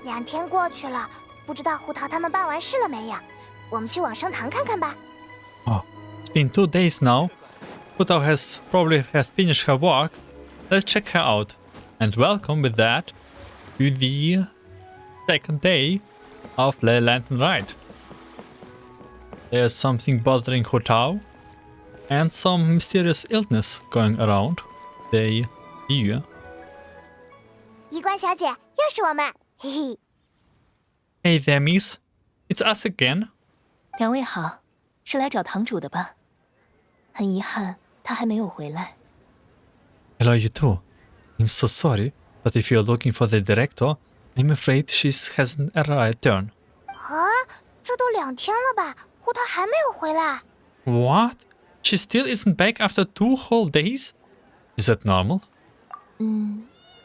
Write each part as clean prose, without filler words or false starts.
2天过去了，不知道胡桃他们办完事了没呀？我们去往生堂看看吧。Oh, it's been 2 days now. Hu Tao has probably finished her work. Let's check her out. And welcome with that to the second day of the Lantern Rite. There's something bothering Hu Tao and some mysterious illness going around the Liyue. 衣冠小姐，又是我们，嘿嘿。Hey there, miss. It's us again. 2位好，是来找堂主的吧？很遗憾，他还没有回来。 Hello, you too. I'm so sorry, but if you're looking for the director, I'm afraid she hasn't returned. 啊，这都2天了吧？胡桃还没有回来。 What? She still isn't back after 2 whole days? Is that normal?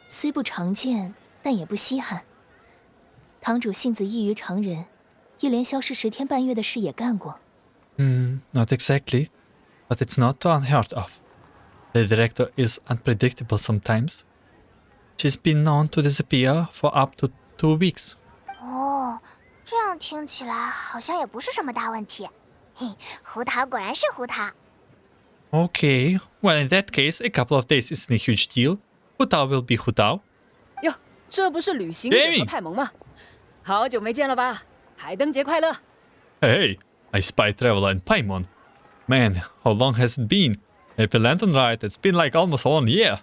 虽不常见，但也不稀罕。堂主性子异于常人，一连消失10天半月的事也干过。Not exactly, but it's not unheard of. The director is unpredictable sometimes. She's been known to disappear for up to 2 weeks. 哦，这样听起来好像也不是什么大问题。嘿，胡桃果然是胡桃。 Okay, well in that case, a couple of days isn't a huge deal. Hu Tao will be Hu Tao. 哟，这不是旅行者和派蒙吗？好久没见了吧？海灯节快乐！ Hey, I spy traveler in Paimon. Man, how long has it been? Happy Lantern Rite, it's been like almost 1 year.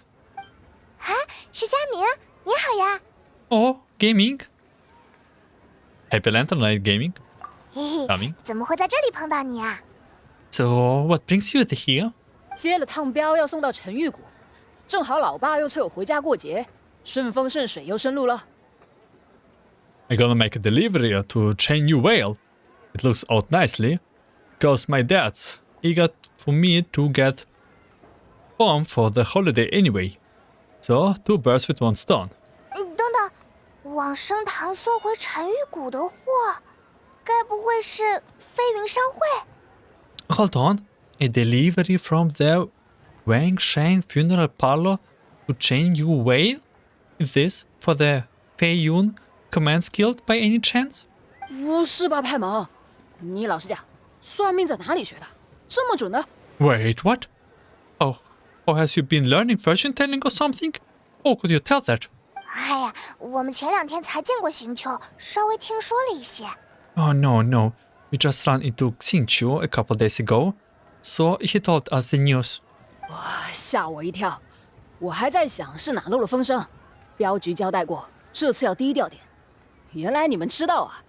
啊，是佳明，你好呀。 Oh, gaming? Happy Lantern Rite gaming? 嘿嘿， Coming. 怎么会在这里碰到你啊？ So, what brings you here? 接了趟镖要送到沉玉谷，正好老爸又催我回家过节，顺风顺水又顺路了。 I'm gonna make a delivery to Qiqi New Whale. It looks out nicely, because my dad's eager for me to get home for the holiday anyway. So, 2 birds with 1 stone. 等等，往生堂送回沉玉谷的货，该不会是飞云商会？ Hold on, a delivery from the Wang Shan Funeral Parlor to Qiqi Yu Whale? Is this for the Feiyun Commands Guild by any chance? 不是吧，派蒙？你老实讲，算命在哪里学的？这么准的？ Wait, what? Oh, has you been learning fortune telling or something? Oh, could you tell that? 哎呀，我们前2天才见过行秋，稍微听说了一些。 Oh, no. We just ran into Xingqiu a couple days ago, so he told us the news. 哇，吓我一跳！我还在想是哪漏了风声。镖局交代过，这次要低调点。原来你们知道啊，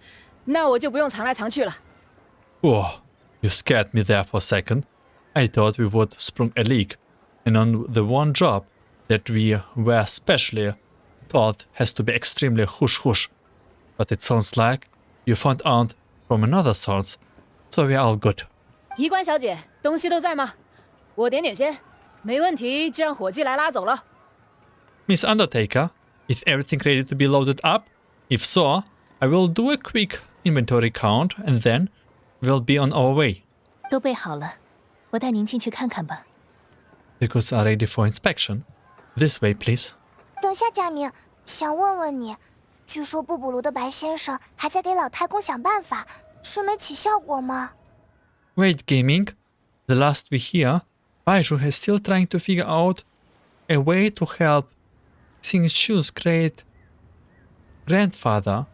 那我就不用藏来藏去了。 Oh, you scared me there for a second. I thought we would sprung a leak, and on the one job that we were specially thought has to be extremely hush. But it sounds like you found out from another source, so we're all good. 衣冠小姐，东西都在吗？我点先，没问题，就让伙计来拉走了。 Miss Undertaker, is everything ready to be loaded up? If so, I will do a quick inventory count, and then we'll be on our way. 都备好了，我带您进去看看吧。 The goods are ready for inspection. This way, please. 等下，佳明，想问问你，据说布卜卢的白先生还在给老太公想办法，是没起效果吗？ Wait, gaming. The last we hear, Baizhu is still trying to figure out a way to help Xingqiu's great grandfather.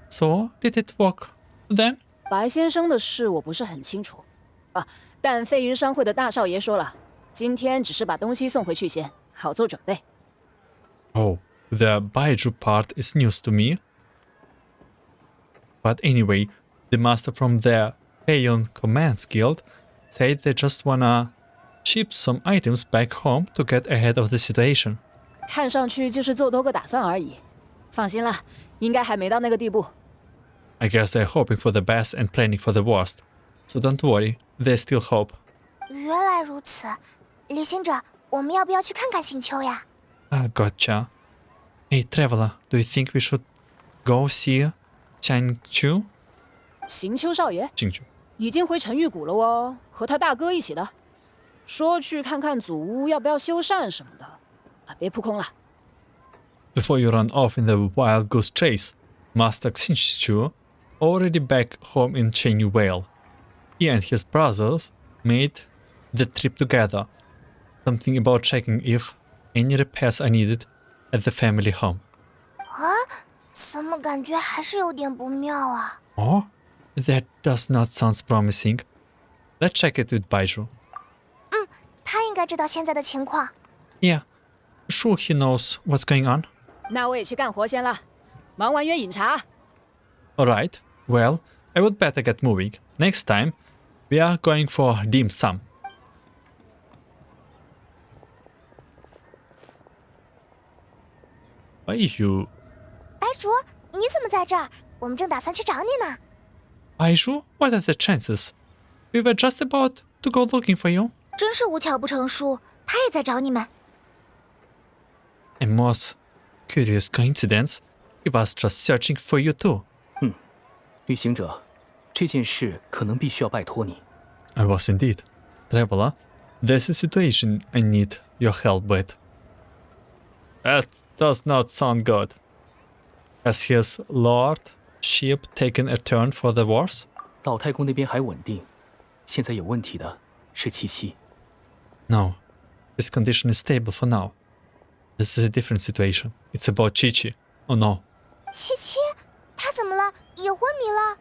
So, did it work then? 白先生的事我不是很清楚啊，但飞云商会的大少爷说了，今天只是把东西送回去先，好做准备。 Oh, the Baizhu part is news to me. But anyway, the master from the Feiyun Commands Guild said they just wanna ship some items back home to get ahead of the situation. 看上去就是做多个打算而已。放心啦，应该还没到那个地步。 I guess they're hoping for the best and planning for the worst. So don't worry, there's still hope. 原来如此，旅行者，我们要不要去看看星丘呀？ Gotcha. Hey, traveler, do you think we should go see Qiqi? 行秋少爷 Qiqi. 已经回沉玉谷了哦，和他大哥一起的。说去看看祖屋要不要修缮什么的，啊，别扑空了。 Before you run off in the wild goose chase, Master Qiqi, already back home in Chenyu Vale. He and his brothers made the trip together. Something about checking if any repairs are needed at the family home. 啊，怎么感觉还是有点不妙啊？ Oh, that does not sound promising. Let's check it with Baizhu. 他应该知道现在的情况。 Yeah, sure he knows what's going on. 那我也去干活先了，忙完约饮茶。Alright, well, I would better get moving. Next time, we are going for dim sum. Baizhu. 白竹，你怎么在这儿？我们正打算去找你呢。 Baizhu, what are the chances? We were just about to go looking for you. 真是无巧不成书，他也在找你们。 A most curious coincidence. He was just searching for you too. 旅行者，这件事可能必须要拜托你。 I was indeed. Traveler, there's a situation I need your help with. That does not sound good. Has his Lordship taken a turn for the worse? 老太公那边还稳定，现在有问题的是七七。 No, his condition is stable for now. This is a different situation. It's about Qiqi. Oh no. 七七，他怎么了？也昏迷了？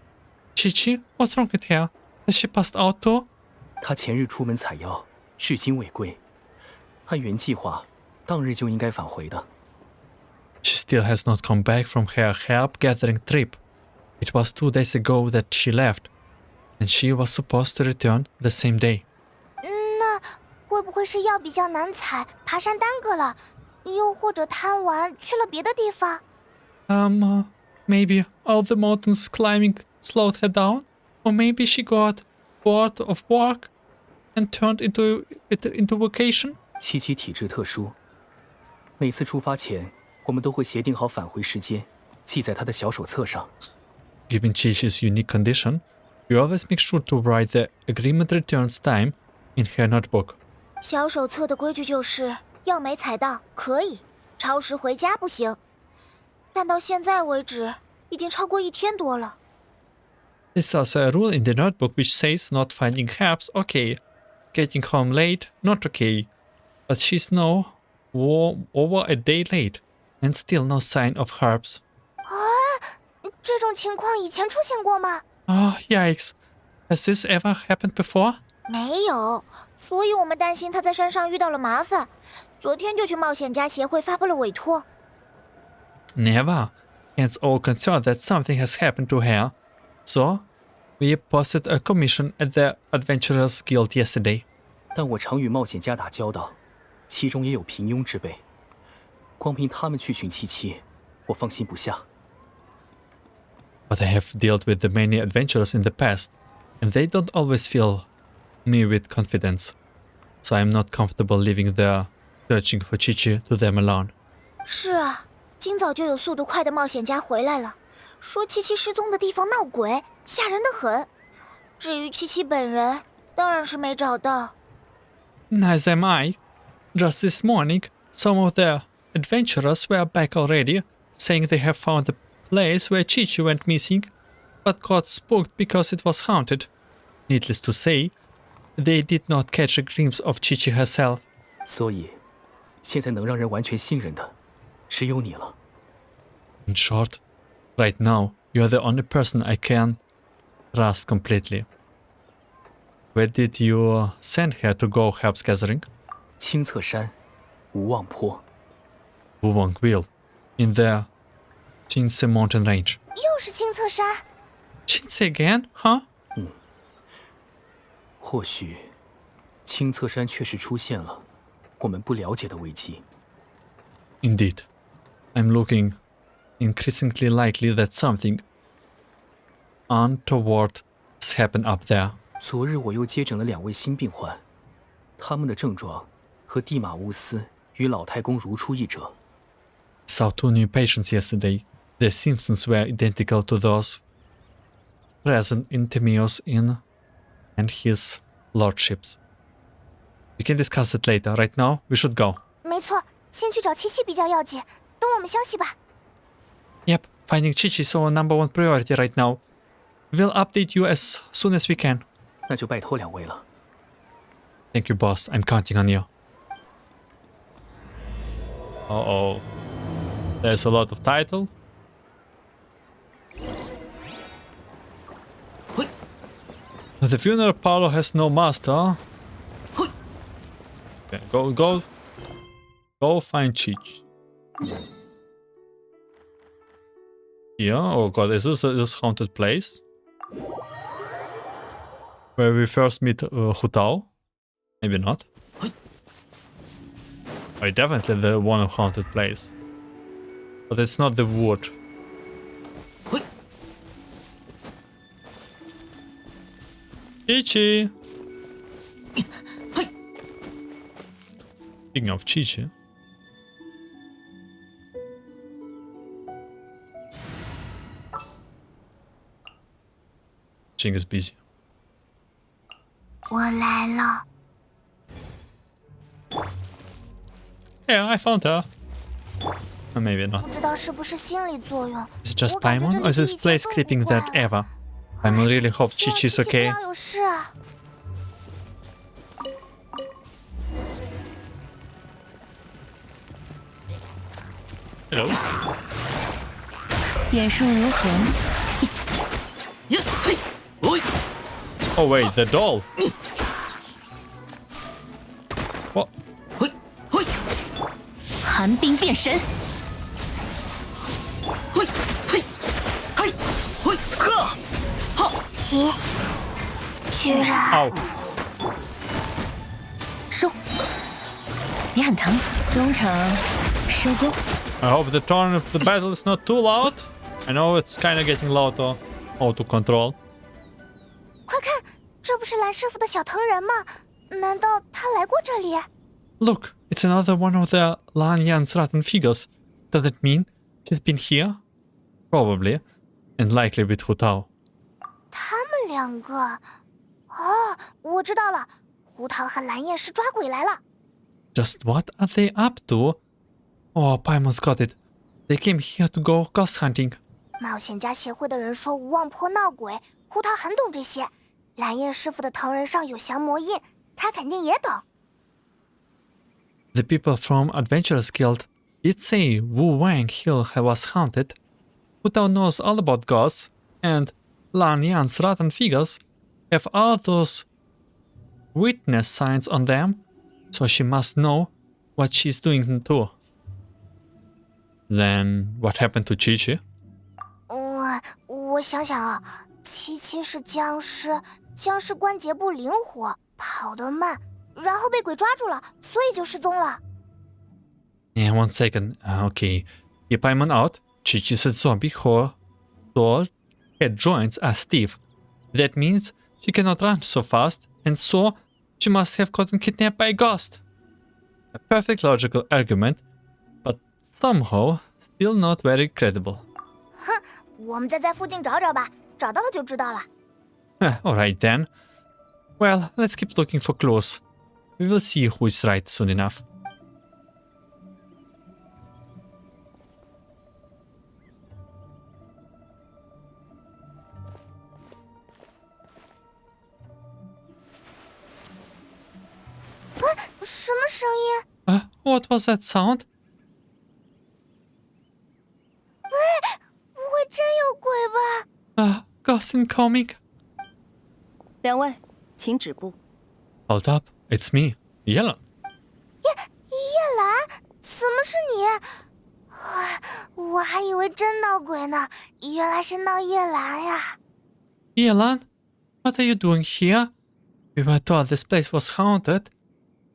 Qiqi? What's wrong with her? Has she passed out too? 他前日出门采药，至今未归。按原计划，当日就应该返回的。 She still has not come back from her help-gathering trip. It was 2 days ago that she left, and she was supposed to return the same day. 那会不会是药比较难采，爬山耽搁了？又或者贪玩去了别的地方？ Maybe all the mountains climbing slowed her down, or maybe she got bored of work and turned into vacation. 七七体质特殊，每次出发前，我们都会协定好返回时间，记在他的小手册上。 Given Qiqi's unique condition, we always make sure to write the agreement returns time in her notebook. 小手册的规矩就是药没采到可以，超时回家不行。但到现在为止，已经超过1天多了。 There's also a rule in the notebook which says not finding herbs okay, getting home late not okay, but she's now over a day late and still no sign of herbs. 这种情况以前出现过吗？ Oh, yikes. Has this ever happened before? 没有，所以我们担心他在山上遇到了麻烦，昨天就去冒险家协会发布了委托。 Never. Hence all concerned that something has happened to her. So, we posted a commission at the Adventurers Guild yesterday. 但我常与冒险家打交道，其中也有平庸之辈。光凭他们去寻七七，我放心不下。 But I have dealt with the many adventurers in the past, and they don't always fill me with confidence. So I'm not comfortable leaving there searching for Qiqi to them alone. 是啊，今早就有速度快的冒险家回来了，说七七失踪的地方闹鬼，吓人的很。至于七七本人，当然是没找到。 Neither am I. Just this morning, some of the adventurers were back already, saying they have found the place where Qiqi went missing, but got spooked because it was haunted. Needless to say, they did not catch a glimpse of Qiqi herself. 所以，现在能让人完全信任的，只有你了。 In short, right now, you're the only person I can trust completely. Where did you send her to go herbs gathering? 青侧山，无望坡。 Wulong Will, in the Jinse mountain range. 又是青侧山， Jinse again, huh? 或许，青侧山确实出现了我们不了解的危机。 Indeed. I'm looking increasingly likely that something untoward has happened up there. 昨日我又接诊了2位新病患，他们的症状和地马乌斯与老太公如出一辙。 Saw 2 new patients yesterday. Their symptoms were identical to those present in Timaeus Inn and his Lordships. We can discuss it later. Right now, we should go. 没错，先去找七七比较要紧。等我们消息吧。 Yep, Finding Qiqi is our #1 priority right now. We'll update you as soon as we can. 那就拜托两位了。 Thank you, boss. I'm counting on you. Uh-oh. There's a lot of title. The funeral parlor has no master. Okay, go find Qiqi. Yeah, oh god, is this haunted place? Where we first meet Hu Tao? Maybe not. Oh, definitely the one haunted place. But it's not the wood. Qiqi! Speaking of Qiqi. Jing is busy. 我来了。 Yeah, I found her. Or maybe not. 不知道是不是心理作用。 Is it just 我感觉 Paimon, 这 or 里 is 比 this 以前 place 更 creeping 古怪 than ever? Paimon really hope 希望 Qiqi's 琪琪不 okay. 要有事啊。 Hello. 眼术如何？ Oh wait, the doll. What? 寒冰变身。 咦，居然 Ow. 收。别喊疼，中场收工。 I hope the tone of the battle is not too loud. I know it's kinda getting louder. Auto control. 快看，这不是蓝师傅的小藤人吗？难道他来过这里？ Look, it's another one of the Lan Yan's rotten figures. Does that mean she's been here? Probably. And likely with Hu Tao. 他们两个，哦，我知道了，胡桃和蓝焰是抓鬼来了。 Just what are they up to? Oh, Paimon's got it. They came here to go ghost hunting. 冒险家协会的人说无望坡闹鬼，胡桃很懂这些。蓝焰师傅的藤人上有降魔印，他肯定也懂。 The people from Adventurers Guild did say Wu Wang Hill was haunted. Hu Tao knows all about ghosts, and Lan Yan's rotten figures have all those witness signs on them, so she must know what she's doing too. Then what happened to Qiqi? 我想想啊，七七是僵尸，僵尸关节不灵活，跑得慢，然后被鬼抓住了，所以就失踪了。 Yeah, 1 second. Okay. Keep Paimon out. Qiqi's a zombie whose head joints are stiff. That means she cannot run so fast, and so she must have gotten kidnapped by a ghost. A perfect logical argument, but somehow still not very credible. 我们再在附近找找吧，找到了就知道了。 Alright then. Well, let's keep looking for clues. We will see who is right soon enough.啊，什么声音？ What was that sound? 不会真有鬼吧？ Ghost incoming. 两位，请止步。 Hold up, it's me, Yellow. 叶兰，怎么是你？啊，我还以为真闹鬼呢，原来是闹叶兰呀。 Yelan, what are you doing here? We were told this place was haunted.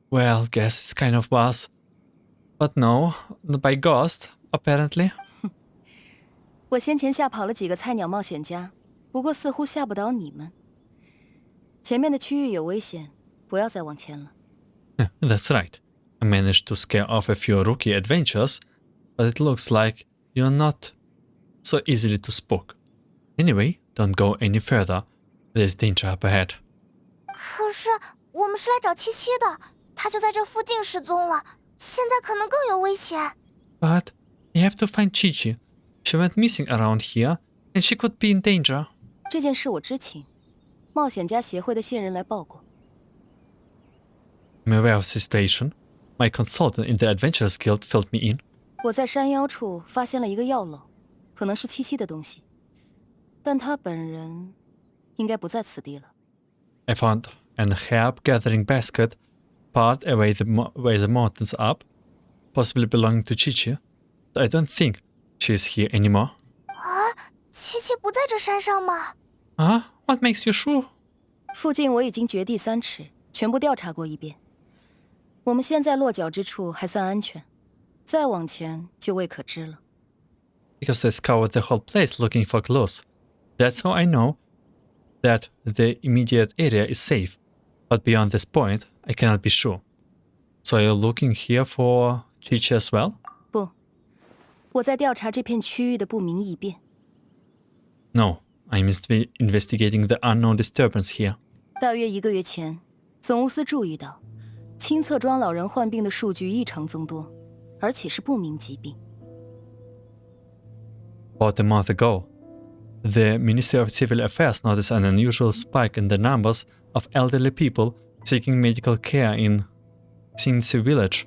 Well, guess it's kind of was. But no, by ghost, apparently. 我先前吓跑了几个菜鸟冒险家，不过似乎吓不倒你们。前面的区域有危险，不要再往前了。 That's right. I managed to scare off a few rookie adventures, but it looks like you're not so easily to spook. Anyway, don't go any further. There's danger up ahead. 可是我们是来找七七的，他就在这附近失踪了，现在可能更有危险。 But you have to find Qiqi. She went missing around here, and she could be in danger. 这件事我知情，冒险家协会的线人来报过。I'm aware of the situation. My consultant in the Adventurers Guild filled me in. 我在山腰处发现了一个药篓，可能是七七的东西，但他本人应该不在此地了。I found an herb-gathering basket part away where the mountains up, possibly belonging to Qiqi. I don't think she is here anymore. 七七不在这山上吗？ What makes you sure? 附近我已经掘地3尺，全部调查过一遍。我们现在落脚之处还算安全，再往前就未可知了。Because I scoured the whole place looking for clues. That's how I know that the immediate area is safe. But beyond this point, I cannot be sure. So are you looking here for Qiqi as well? 不，我在调查这片区域的不明异变。No, I'm investigating the unknown disturbance here. 大约1个月前，总务司注意到，清测庄老人患病的数据异常增多，而且是不明疾病。About a month ago, the Ministry of Civil Affairs noticed an unusual spike in the numbers of elderly people seeking medical care in Xinci village.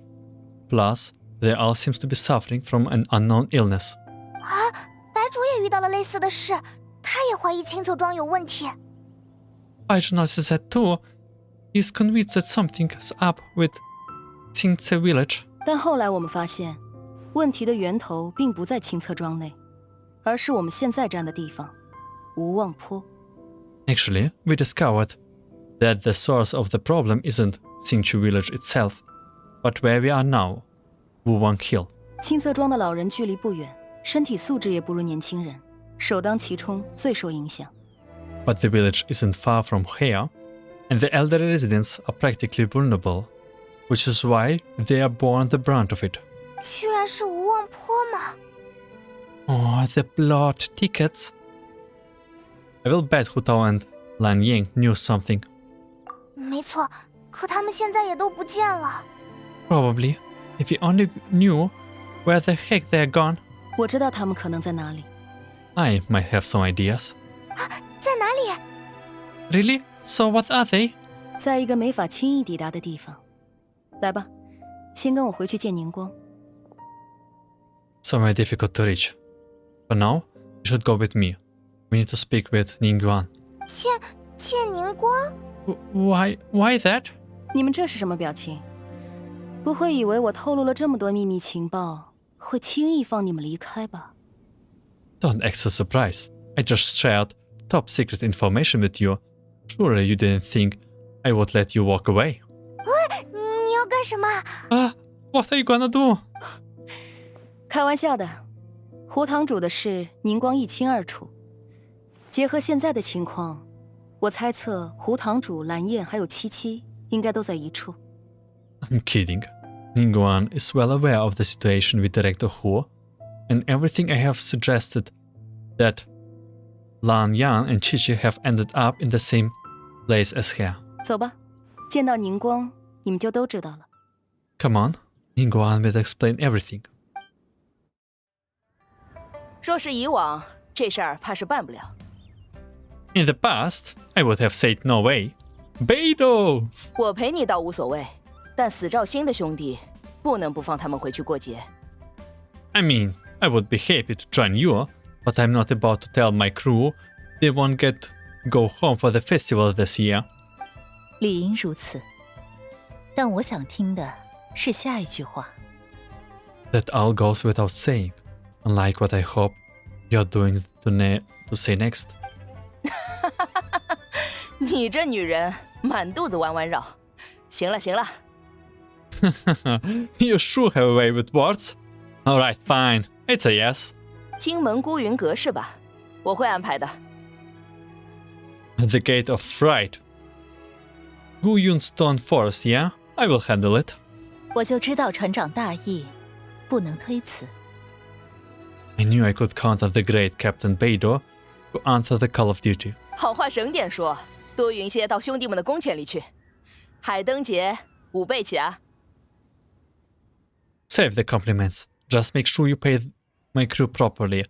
Plus, they all seems to be suffering from an unknown illness. 白主也遇到了类似的事，他也怀疑清测庄有问题。I should notice that too. He's convinced that something's up with Xinci village. 但后来我们发现，问题的源头并不在清测庄内，而是我们现在站的地方——无望坡。Actually, we discovered that the source of the problem isn't Xinchu village itself, but where we are now, Wuwang Hill. 清测庄的老人距离不远，身体素质也不如年轻人，首当其冲，最受影响。But the village isn't far from here, and the elderly residents are practically vulnerable, which is why they are borne the brunt of it. 居然是无望坡吗？ Oh, the blood tickets. I will bet Hu Tao and Lan Yang knew something. 没错，可他们现在也都不见了。 Probably, if we only knew where the heck they're gone. 我知道他们可能在哪里。 I might have some ideas. 在哪里？ Really? So what are they? 在一个没法轻易抵达的地方。来吧，先跟我回去见宁光。 Somewhere difficult to reach. For now, you should go with me. We need to speak with Ningguang. 见宁光？ Why that? 你们这是什么表情？不会以为我透露了这么多秘密情报，会轻易放你们离开吧？ Don't act so surprised. I just shared top secret information with you. Surely you didn't think I would let you walk away. 你要干什么？ What are you gonna do? 开玩笑的，胡堂主的事宁光一清二楚。结合现在的情况，我猜测胡堂主、蓝燕还有七七应该都在一处。 I'm kidding. Ningguang is well aware of the situation with Director Hu, and everything I have suggested that Lan Yang and Qiqi have ended up in the same place as her. 走吧，见到宁光，你们就都知道了。 Come on, Ningguang will explain everything. 若是以往，这事儿怕是办不了。 In the past, I would have said no way. Beidou! 我陪你倒无所谓，但死兆星的兄弟，不能不放他们回去过节。 I mean, I would be happy to join you, but I'm not about to tell my crew they won't get to go home for the festival this year. 理应如此，但我想听的是下一句话。 That all goes without saying, unlike what I hope you're doing to say next. 你这女人满肚子弯弯绕。行了行了， You sure have a way with words. Alright, fine. It's a yes. 金门孤云阁是吧？我会安排的。 The gate of Rite. Guyun Stone Forest, yeah? I will handle it. 我就知道船长大意，不能推辞。 I knew I could count on the great Captain Beidou to answer the call of duty. 好话省点说，多匀些到兄弟们的工钱里去。海灯节5倍起啊！ Save the compliments. Just make sure you pay my crew properly.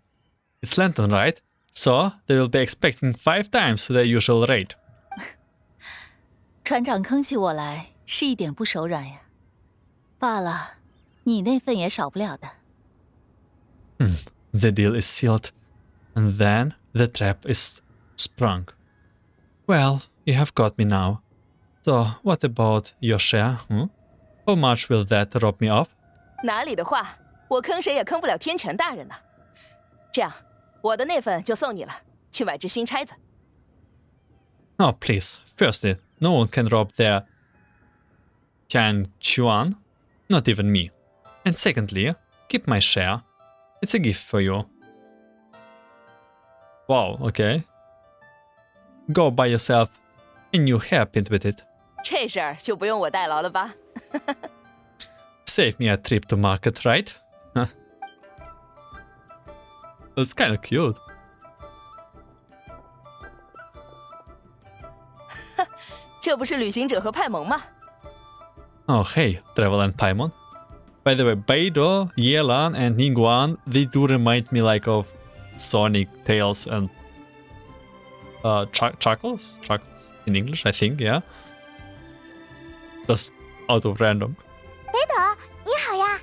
It's Lantern, right? So they will be expecting 5 times the usual rate. 船长坑起我来是一点不手软呀。罢了，你那份也少不了的。The deal is sealed, and then the trap is sprung. Well, you have got me now. So what about your share? How much will that rob me of? 哪里的话，我坑谁也坑不了天权大人呢。这样，我的那份就送你了，去买只新钗子。Oh, please. Firstly, no one can rob their Tian Chuan, not even me. And secondly, keep my share. It's a gift for you. Wow, okay. Go buy yourself a new hairpin with it. 这事儿就不用我代劳了吧？Save me a trip to market, right? That's kind of cute. 这不是旅行者和派蒙吗？ Oh, hey, Travel and Paimon. By the way, Beidou, Yelan, and Ningguang, they do remind me like of Sonic, Tails, and Chuckles? Chuckles in English, I think, yeah. Just out of random. 北斗，你好呀！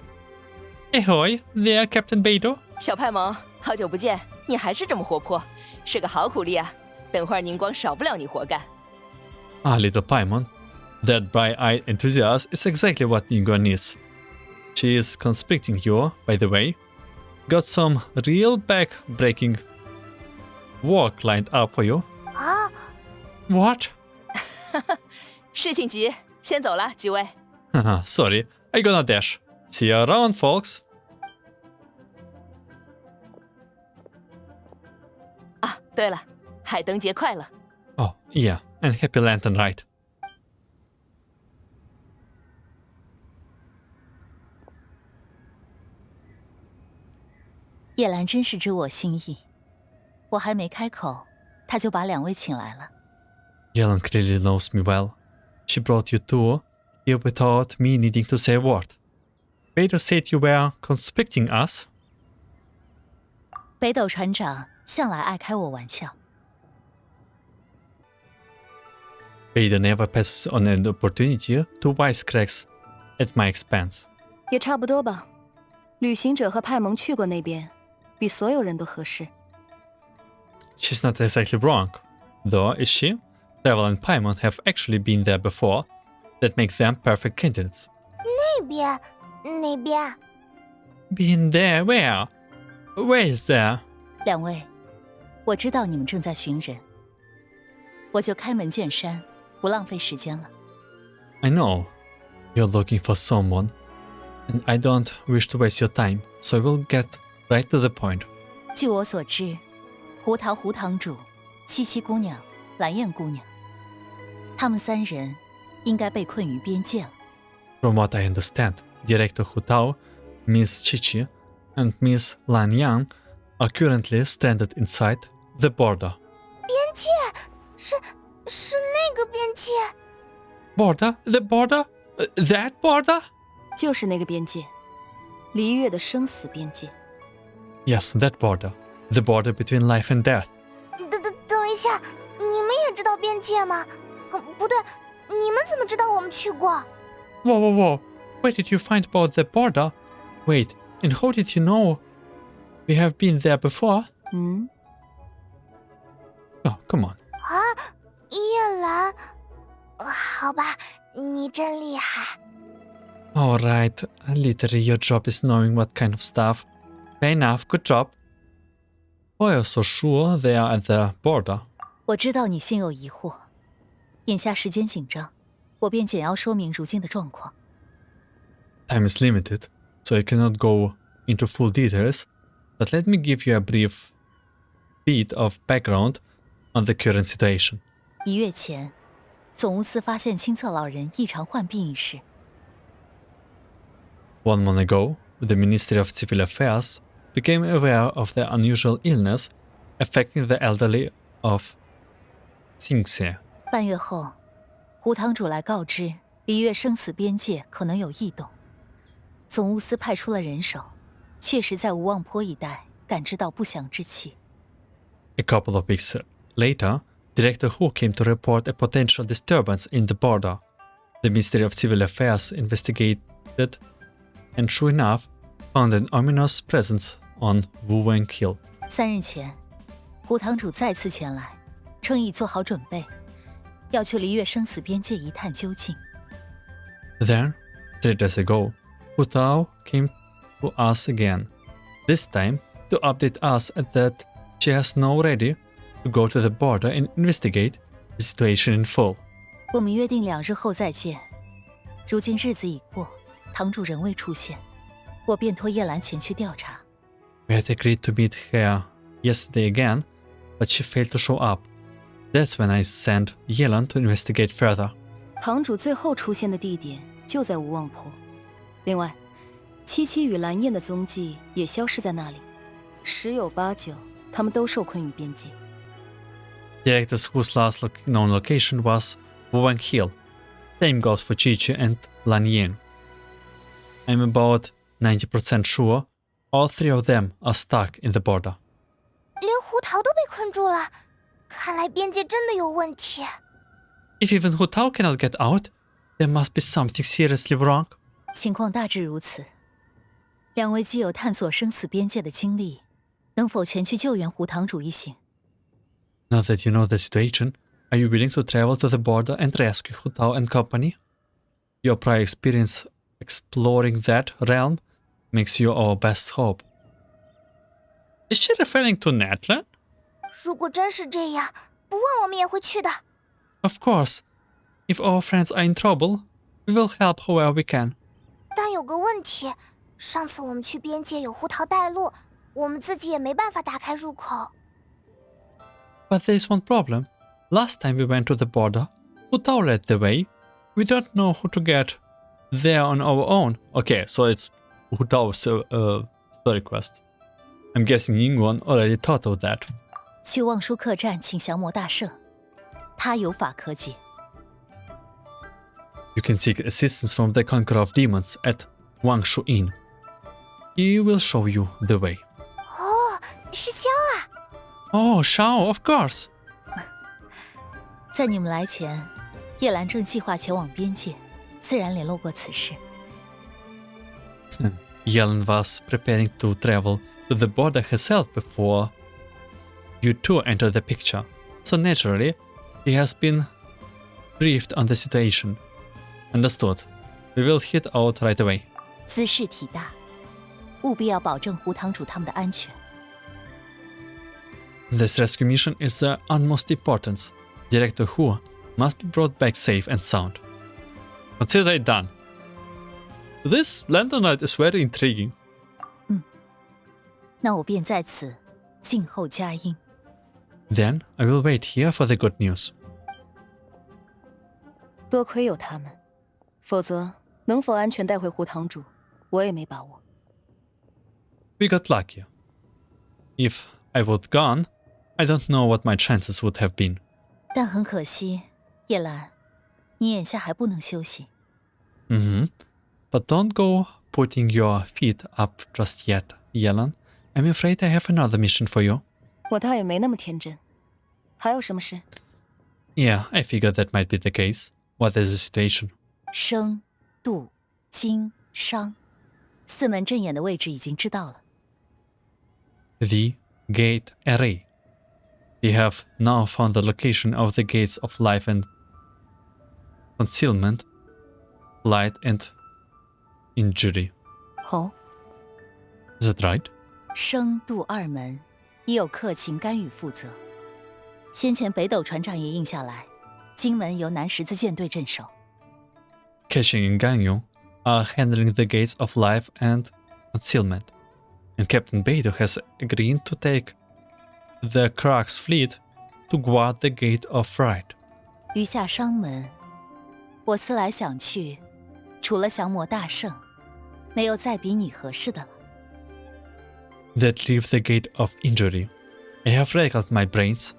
Ahoy, there, Captain Beidou. 小派蒙，好久不见，你还是这么活泼，是个好苦力啊！等会儿宁光少不了你活干。 Ah, little Paimon. That bright-eyed enthusiast is exactly what Ningguang needs. She is conscripting you, by the way. Got some real back-breaking work lined up for you. 啊， What? 事情急，先走了，几位。Haha, sorry, I gonna dash. See you around, folks. 啊，对了，海灯节快乐！ Oh, yeah, and happy Lantern Rite. 叶兰真是知我心意，我还没开口，他就把2位请来了。 Yelan clearly knows me well. She brought you two here without me needing to say a word. Beidou said you were constricting us. 北斗船长向来爱开我玩笑。 Beidou never passes on an opportunity to wisecracks at my expense. 也差不多吧。旅行者和派蒙去过那边，比所有人都合适。 She's not exactly wrong, though, is she? Travel and Paimon have actually been there before. That makes them perfect candidates. 那边，哪边？ Been there? Where? Where is there? 2位，我知道你们正在寻人，我就开门见山，不浪费时间了。 I know. You're looking for someone, and I don't wish to waste your time, so I will get right to the point. 据我所知，胡桃胡堂主、77姑娘、蓝燕姑娘，他们3人应该被困于边界了。 From what I understand, Director Hu Tao, Miss Qiqi, and Miss Lan Yang are currently stranded inside the border. 边界是那个边界。 Border? The border? That border? 就是那个边界，璃月的生死边界。 Yes, that border. The border between life and death. 等一下，你们也知道边界吗？不对，你们怎么知道我们去过？ Whoa, whoa, whoa. Where did you find about the border? Wait, and how did you know we have been there before? 嗯， Oh, come on. 啊，叶兰，好吧，你真厉害。 Alright, literally your job is knowing what kind of stuff. Fair enough, good job. Why are you so sure they are at the border? 我知道你心有疑惑，眼下时间紧张，我便简要说明如今的状况。 Time is limited, so I cannot go into full details, but let me give you a brief bit of background on the current situation. 1月前，总务司发现青色老人异常患病一事。 1 month ago, the Ministry of Civil Affairs became aware of the unusual illness affecting the elderly of Xingxie. 半月后，胡堂主来告知璃月生死边界可能有异动，总务司派出了人手，确实在无望坡一带感知到不祥之气。A couple of weeks later, Director Hu came to report a potential disturbance in the border. The Ministry of Civil Affairs investigated and sure enough found an ominous presence on Wuwen Hill. 3日前，胡堂主再次前来，称已做好准备，要去璃月生死边界一探究竟。Then, 3 days ago, Hu Tao came to us again, this time to update us that she has now ready to go to the border and investigate the situation in full. 我们约定2日后再见，如今日子已过，堂主仍未出现，我便托叶兰前去调查。We had agreed to meet her yesterday again, but she failed to show up. That's when I sent Yelan to investigate further. 堂主最后出现的地点就在无望坡。另外，七七与蓝焰的踪迹也消失在那里，十有八九他们都受困于边界。The actors whose last known location was Wuwen Hill. Same goes for Qiqi and Lanying. I'm about 90% sure all 3 of them are stuck in the border. 连胡桃都被困住了，看来边界真的有问题。If even Hu Tao cannot get out, there must be something seriously wrong. 情况大致如此。2位既有探索生死边界的经历，能否前去救援胡堂主一行？ Now that you know the situation, are you willing to travel to the border and rescue Hu Tao and company? Your prior experience exploring that realm makes you our best hope. Is she referring to Natlan? 如果真是这样，不问我们也会去的。Of course. If our friends are in trouble, we will help whoever we can. 但有个问题，上次我们去边界有胡桃带路，我们自己也没办法打开入口。But there's one problem. Last time we went to the border, Hu Tao led the way. We don't know who to get there on our own. Okay, so it's Hu Tao's story quest. I'm guessing Ningguang already thought of that. 去望舒客栈请降魔大圣，他有法可解。You can seek assistance from the Conqueror of Demons at Wangshu Inn. He will show you the way. 哦，是萧啊！ Oh, Shao, of course. 在你们来前，叶兰正计划前往边界，自然联络过此事。Yelan was preparing to travel to the border herself before you two entered the picture. So naturally, he has been briefed on the situation. Understood. We will head out right away. 兹事体大，务必要保证胡堂主他们的安全。 This rescue mission is the utmost importance. Director Hu must be brought back safe and sound. Consider it done. This Lantern Knight is very intriguing. 那我便在此静候佳音。 Then I will wait here for the good news. 多亏有他们，否则能否安全带回胡堂主，我也没把握。We got lucky. If I would gone, I don't know what my chances would have been. 但很可惜，叶兰，你眼下还不能休息。But don't go putting your feet up just yet, Yelan. I'm afraid I have another mission for you. 我倒也没那么天真。还有什么事？ Yeah, I figured that might be the case. What is the situation? 生、度、金、商，4门阵眼的位置已经知道了。 The Gate Array. We have now found the location of the gates of life and concealment, light and injury. 哦， Is that right? 生、度2门已有克勤甘雨负责。先前北斗船长也应下来，金门由南十字舰队镇守。 Keqing and Ganyu are handling the gates of life and concealment, and Captain Beidou has agreed to take the Crux fleet to guard the gate of Rite. 余下商门，我思来想去，除了降魔大圣，没有再比你合适的了。 That leave the gate of injury. I have racked my brains,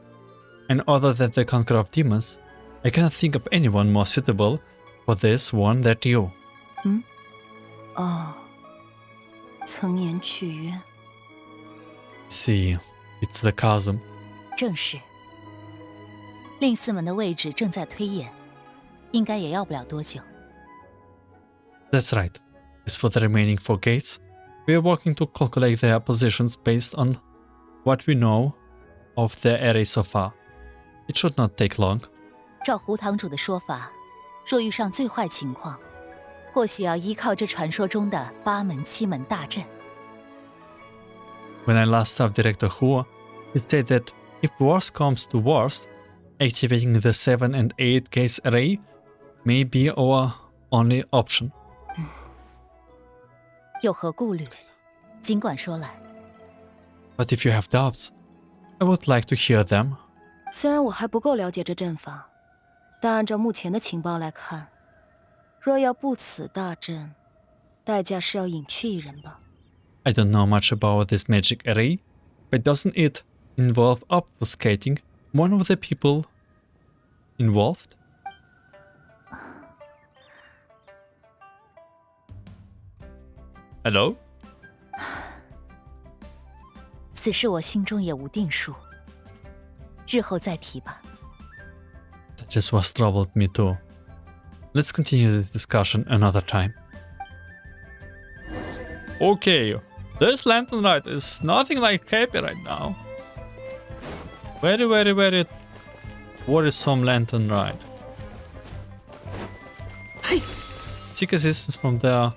and other than the Conqueror of Demons, I cannot think of anyone more suitable for this one than you. 哦，曾言去约。See, it's the chasm. 正是。令四门的位置正在推演，应该也要不了多久。That's right. As for the remaining 4 gates, we are working to calculate their positions based on what we know of the array so far. It should not take long. 照胡堂主的说法，若遇上最坏情况，或许要依靠这传说中的8门7门大阵。When I last saw Director Hu, he said that if worst comes to worst, activating the 7 and 8 gates array may be our only option. 有何顾虑？尽管说来。But if you have doubts, I would like to hear them. 虽然我还不够了解这阵法，但按照目前的情报来看，若要布此大阵，代价是要隐去一人吧。I don't know much about this magic array, but doesn't it involve obfuscating one of the people involved? Hello? 此事我心中也无定数，日后再提吧。That just was troubled me too. Let's continue this discussion another time. Okay, this lantern ride is nothing like happy right now. Very worrisome lantern ride. Seek assistance from the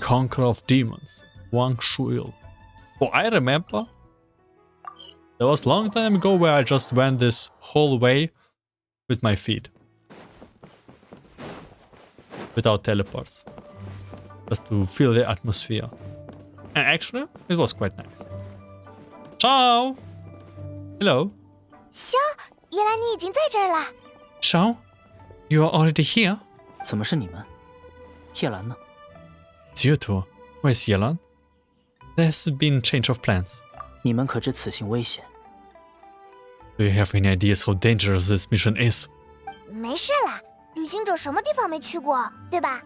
Conqueror of Demons, Wang Shuil. Oh, I remember. There was a long time ago where I just went this whole way with my feet. Without teleports. Just to feel the atmosphere. And actually, it was quite nice. Ciao! Hello. 萧，原来你已经在这儿啦！ Shao, you are already here? 怎么是你们？叶兰呢？ It's you two. Where's Yelan? There's been change of plans. 你们可知此行危险？ Do you have any ideas how dangerous this mission is? 没事啦，旅行者什么地方没去过，对吧？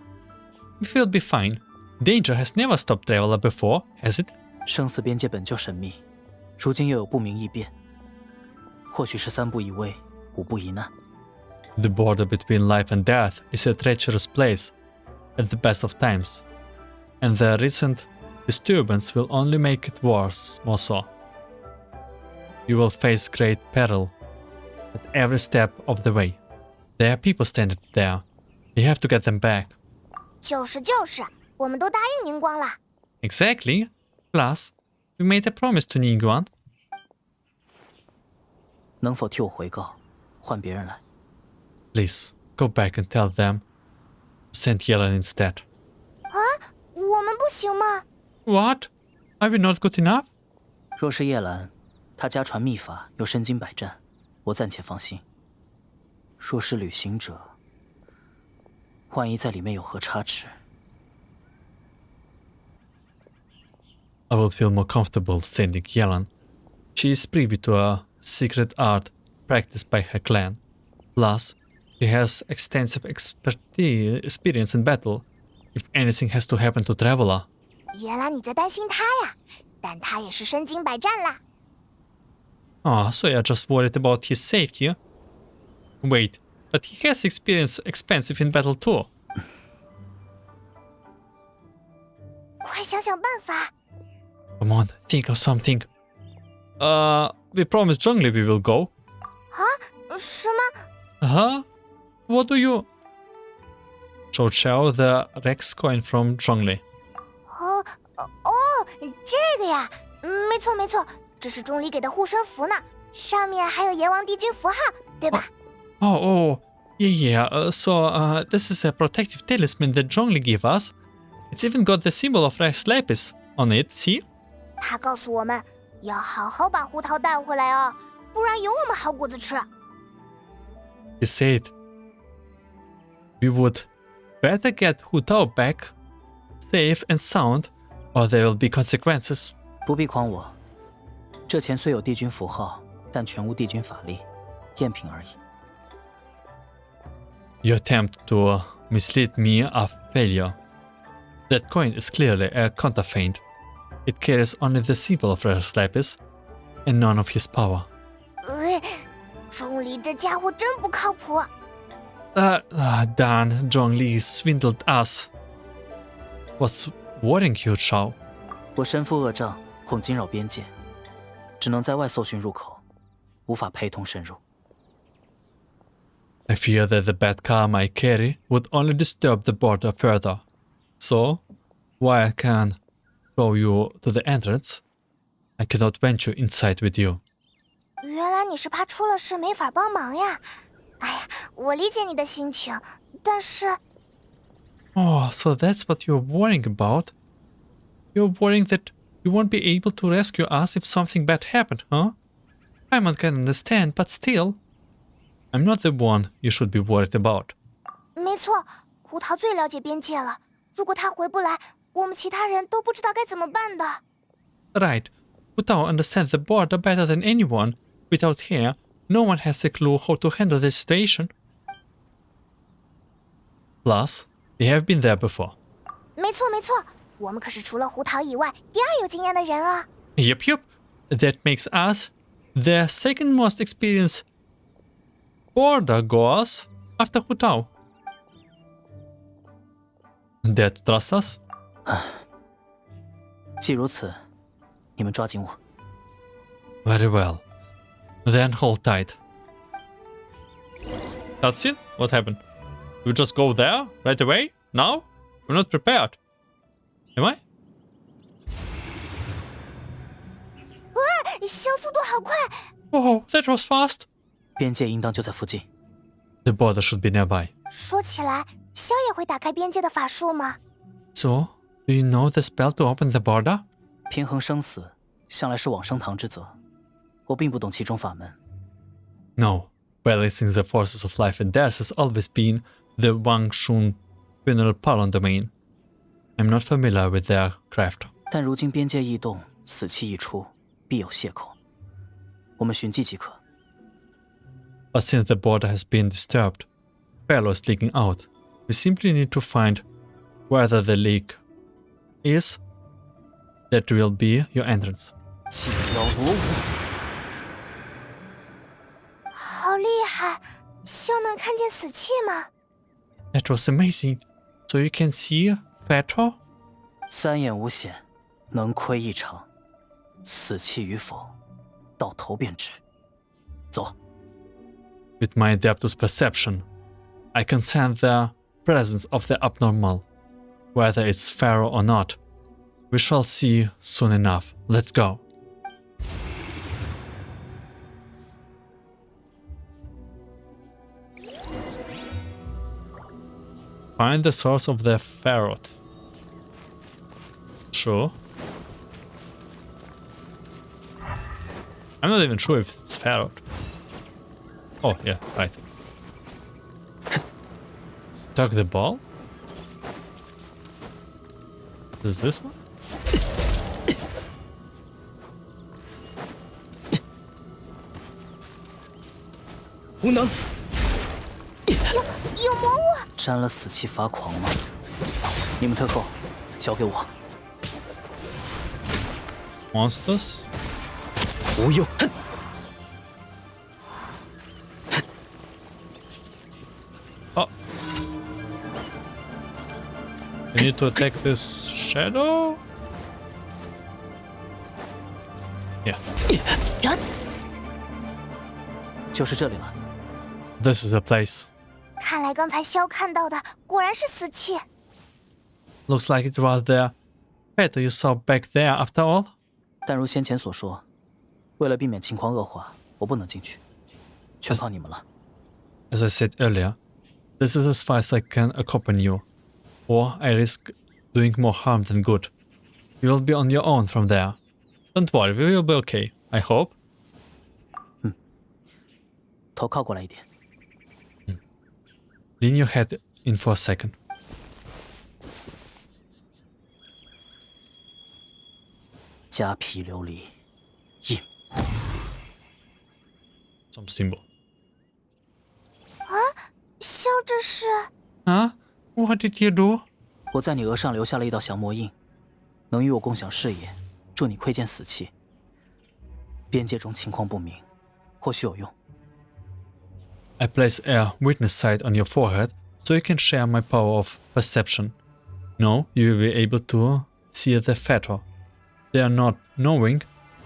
We will be fine. Danger has never stopped traveler before, has it? 生死边界本就神秘，如今又有不明异变，或许是3步一危，5步一难。 The border between life and death is a treacherous place at the best of times, and the recent disturbance will only make it worse, more so. You will face great peril at every step of the way. There are people standing there. You have to get them back. 就是，我们都答应宁光了。 Exactly. Plus, we made a promise to Ningguang. 能否替我回告，换别人来？ Please, go back and tell them to send Yelan instead. 我们不行吗？ What? Are we not good enough? 若是叶兰，她家传秘法又身经百战，我暂且放心。若是旅行者，万一在里面有何差池， I would feel more comfortable sending Yelan. She is privy to a secret art practiced by her clan. Plus, she has extensive experience in battle. If anything has to happen to Traveler. 原来你在担心他呀，但他也是身经百战啦。 Ah, so you're just worried about his safety? Wait, but he has experience expensive in battle too. 快想想办法！ Come on, think of something. We promised Zhongli we will go. 什么？ Huh? What do you... Show Xiao the Rex coin from Zhongli. 这个呀，没错，这是钟离给的护身符呢，上面还有阎王帝君符号，对吧？ Yeah. So this is a protective talisman that Zhongli gave us. It's even got the symbol of Rex Lapis on it, see? 他告诉我们要好好把胡桃带回来哦，不然有我们好果子吃。 He said we would better get Hu Tao back safe and sound, or there will be consequences. 不必诓我。这钱虽有帝君符号，但全无帝君法力，赝品而已。 Your attempt to mislead me are failure. That coin is clearly a counterfeit. It carries only the symbol of Rare Lapis, and none of his power. 钟离这家伙真不靠谱。Darn, Zhongli swindled us. What's worrying you, Chao? 我身负恶障，恐惊扰边界，只能在外搜寻入口，无法陪同深入。I fear that the bad karma I carry would only disturb the border further. So, while I can show you to the entrance, I cannot venture inside with you. 原来你是怕出了事没法帮忙呀。哎呀，我理解你的心情，但是 Oh, so that's what you're worrying about? You're worrying that you won't be able to rescue us if something bad happened, huh? Paimon can understand, but still, I'm not the one you should be worried about. 没错，胡桃最了解边界了。如果他回不来，我们其他人都不知道该怎么办的。Right, Hu Tao understands the border better than anyone. Without her, no one has a clue how to handle the situation. Plus, we have been there before. 没错没错，我们可是除了胡桃以外第二有经验的人啊。Yup. That makes us the second most experienced border goers after Hu Tao. Dare to trust us? 既如此，你们抓紧我。Very well. Then hold tight. Cutscene? What happened? You just go there right away? Now? We're not prepared. Am I? 消速度好快！ Oh, that was fast. 边界应当就在附近。The border should be nearby. 说起来，萧也会打开边界的法术吗？ So, do you know the spell to open the border? 平衡生死，向来是往生堂之责。我并不懂其中法门。No. Balancing the forces of life and death has always been the Wang Shun funeral parlor domain. I'm not familiar with their craft. 但如今边界异动，死气一出，必有泄口。我们寻迹即可。But since the border has been disturbed, Fellow is leaking out. We simply need to find whether the leak is. That will be your entrance. 气妖罗舞，好厉害！萧能看见死气吗？ That was amazing. So you can see Feto? 三眼无险，能窥一场。死气与否，到头便知。走。With my adeptus perception, I can sense the presence of the abnormal. Whether it's Pharaoh or not, we shall see soon enough. Let's go. Find the source of the Pharaoh. Sure. I'm not even sure if it's Pharaoh. Oh, yeah, right. Tuck the ball? Is this one? 无能，有魔物！沾了死气发狂吗？你们特扣，交给我。 Monsters? 无忧，哼！ Oh. We need to attack this shadow? Yeah. 就是这里了。 This is the place. 看来刚才萧看到的果然是死气。 Looks like it was the Feto you saw back there after all. 但如先前所说，为了避免情况恶化，我不能进去，全靠你们了。 As I said earlier, this is as far as I can accompany you, or I risk doing more harm than good. You will be on your own from there. Don't worry, we will be okay, I hope. 头靠过来一点。 Lean your head in for a second. 加皮琉璃，印。 Some symbol. 萧这是？ Huh? What did you do? 我在你额上留下了一道降魔印，能与我共享视野，助你窥见死气。边界中情况不明，或许有用。I place a witness sight on your forehead so you can share my power of perception. Now you will be able to see the fetter. They are not knowing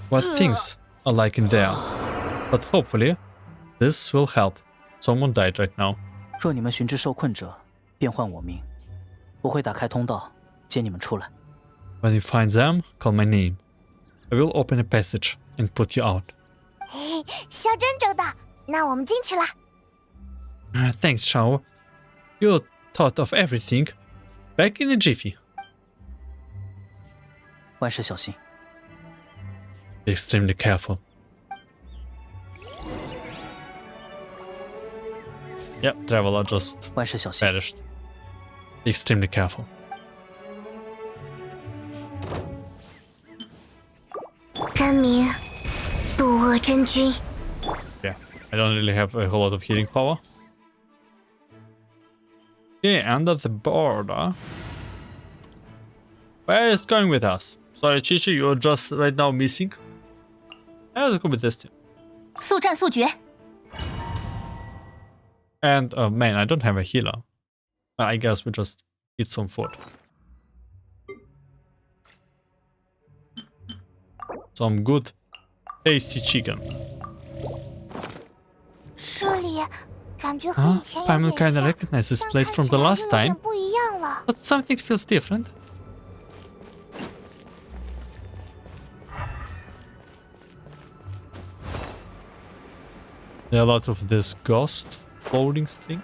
what things are like in there. But hopefully, this will help. Someone died right now. 若你们寻知受困者，便唤我名，我会打开通道接你们出来。When you find them, call my name. I will open a passage and put you out. 嘿，小真周到，那我们进去啦。Thanks, Shao. You thought of everything. Back in a jiffy. 万事小心。Be extremely careful. Yep, Traveler just 万事小心。 perished. Be extremely careful. 真名，渡恶真君。 Yeah, I don't really have a whole lot of healing power. Okay, under the border. Where is going with us? Sorry, Qiqi, you're just right now missing. Let's go with this team. 速战速决。 And man, I don't have a healer. I guess we just eat some food. Some good, tasty chicken. 这里感觉和 Huh? 以前有 Paimon 点 kinda 像， recognizes this 但 place 看 from 起 the 来 last 又有点 time, 不一样了。 but something feels different. There are a lot of these ghost floating things.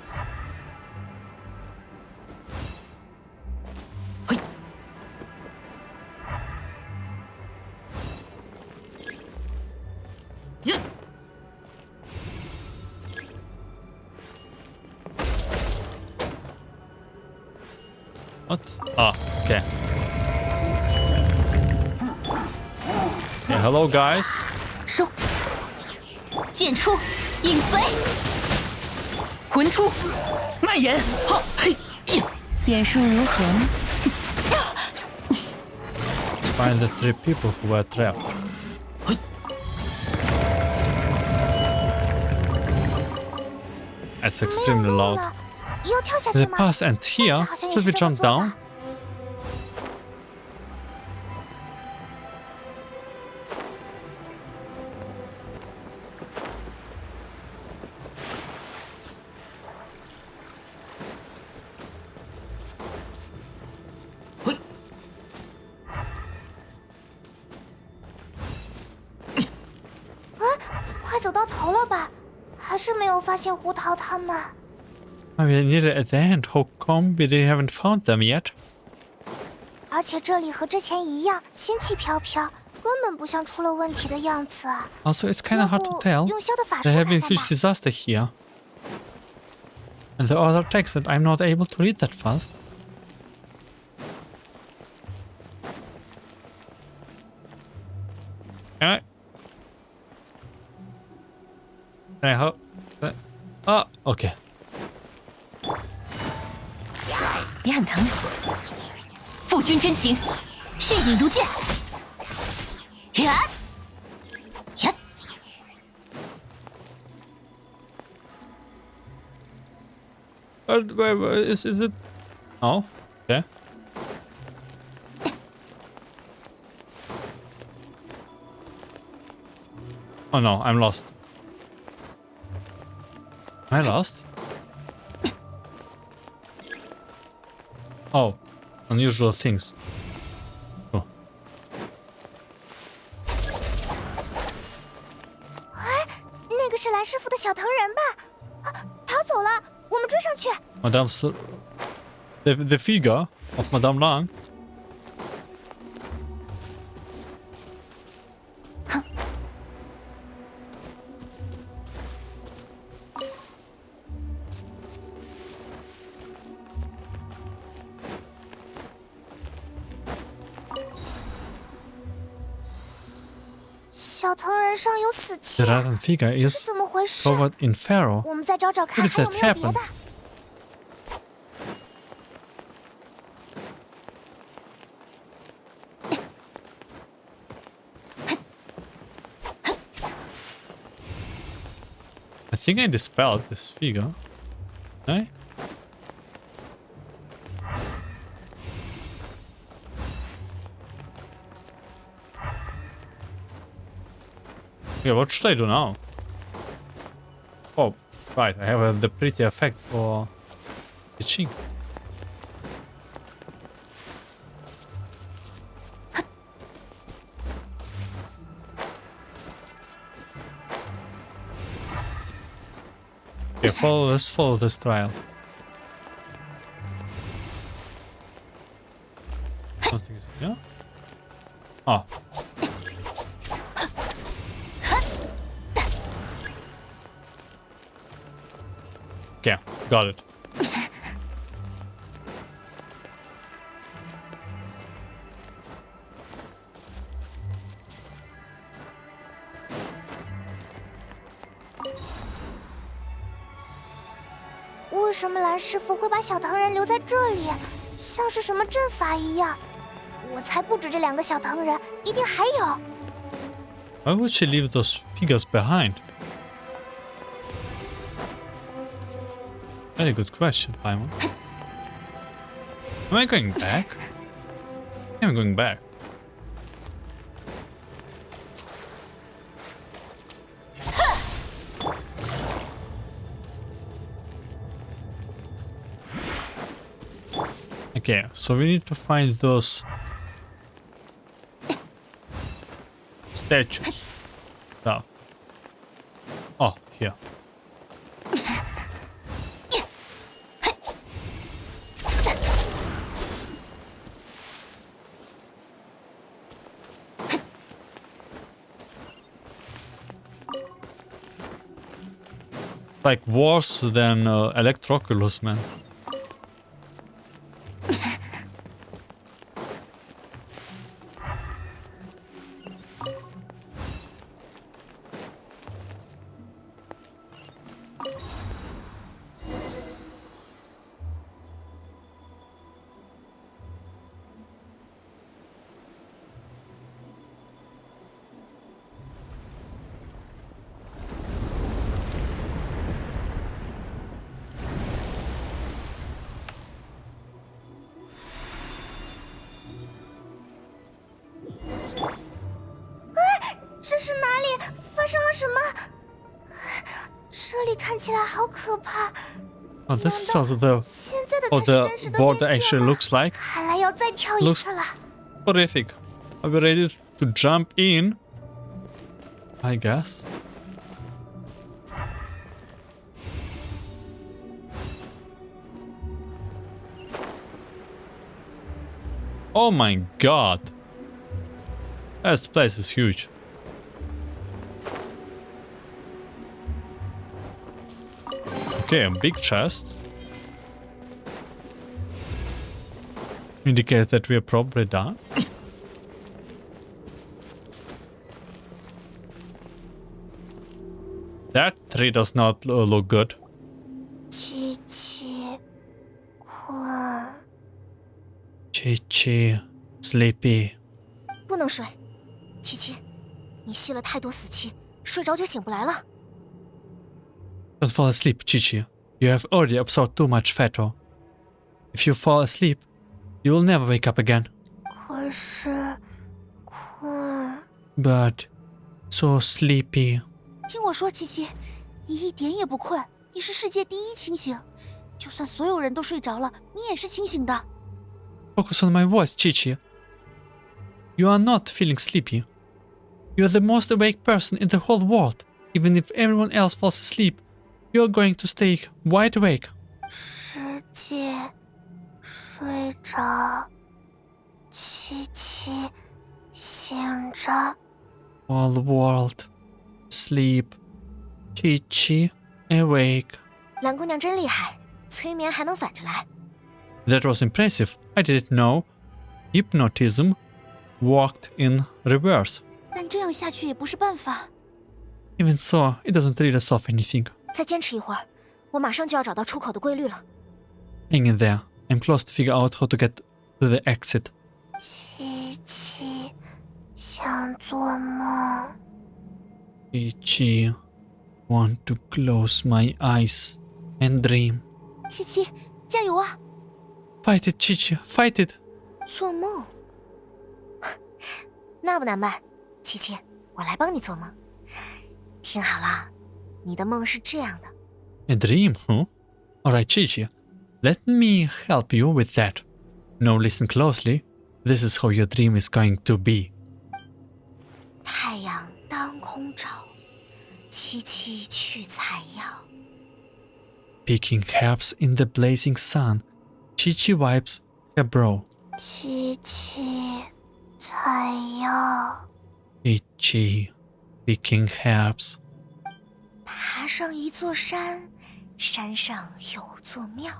What? Ah, okay. Yeah, hello guys. 收。剑出，影随。魂出，蔓延。哈，嘿，呀！点数如何呢？ Find the 3 people who were trapped. That's extremely 没有路 loud. 了，要跳下去 The 吗？ pass and here. 上次好像也 Should 是 we 这么 jump 做的 down? .快走到头了吧？还是没有发现胡桃他们。 Oh, we're nearly at the end. How come we haven't found them yet? 而且这里和之前一样，仙气飘飘，根本不像出了问题的样子啊。 Also, it's kind 要 of hard 不 to tell. 用消的法术 There 看 have been 看 huge 吧。 disaster here. And the other text that I'm not able to read that fast. Can I? Can I help? Ah, okay. 别很疼。父君真行，血影如剑。呀呀！ Where is it? Oh, okay. Oh no, I'm lost. Am I lost? Oh, unusual things. Oh. 那个是蓝师傅的小藤人吧？啊，逃走了，我们追上去。 The figure of Madame Lang. .小藤人上有死气 The rotten figure 这 is 是怎么回事？ covered in pharaoh. 我们再找找看 How did 还有 that 没有别 happen? 的。I think I dispelled this figure. Right? Yeah, what should I do now? Oh, right, I have the pretty effect for Qiqi. Okay, let's follow this trial. Nothing is here. Oh. Okay, got it.为什么蓝师傅会把小藤人留在这里？像是什么阵法一样。我猜不止这2个小藤人，一定还有。Why would she leave those figures behind? Very good question, Paimon. Am I going back? I'm going back. Okay, so we need to find those statues. So. Oh, here. Like worse than Electroculus, man. Oh, this is also the border actually looks like. Looks horrific. Are we ready to jump in? I guess. Oh my god. This place is huge. Okay, a big chest. Indicates that we are probably done. That tree does not look good. Qiqi, 困。Qiqi, sleepy. 不能睡，琪琪，你吸了太多死气，睡着就醒不来了。Don't fall asleep, Qiqi. You have already absorbed too much fat. If you fall asleep, you will never wake up again. 可是，困。But so sleepy. 听我说，琪琪，你一点也不困，你是世界第一清醒。就算所有人都睡着了，你也是清醒的。Focus on my voice, Qiqi. You are not feeling sleepy. You are the most awake person in the whole world. Even if everyone else falls asleep, you are going to stay wide awake. 世界睡着，琪琪醒着。All world sleep. Qiqi awake. 蓝姑娘真厉害，催眠还能反着来。That was impressive. I didn't know hypnotism worked in reverse. 但这样下去也不是办法。Even so, it doesn't really solve anything. 再坚持一会儿，我马上就要找到出口的规律了。Hang in there. I'm close to figure out how to get to the exit. 琪琪想做梦。Qiqi want to close my eyes and dream. 七七，加油啊！ Fight it, Qiqi, fight it. 做梦？那不难办，七七，我来帮你做梦。听好了，你的梦是这样的。 A dream, huh? Alright, Qiqi, let me help you with that. Now listen closely. This is how your dream is going to be. 太阳当空照，七七去采药。 Picking herbs in the blazing sun, Qiqi wipes her brow. 七七采药。 Qiqi, picking herbs. 爬上一座山，山上有座庙。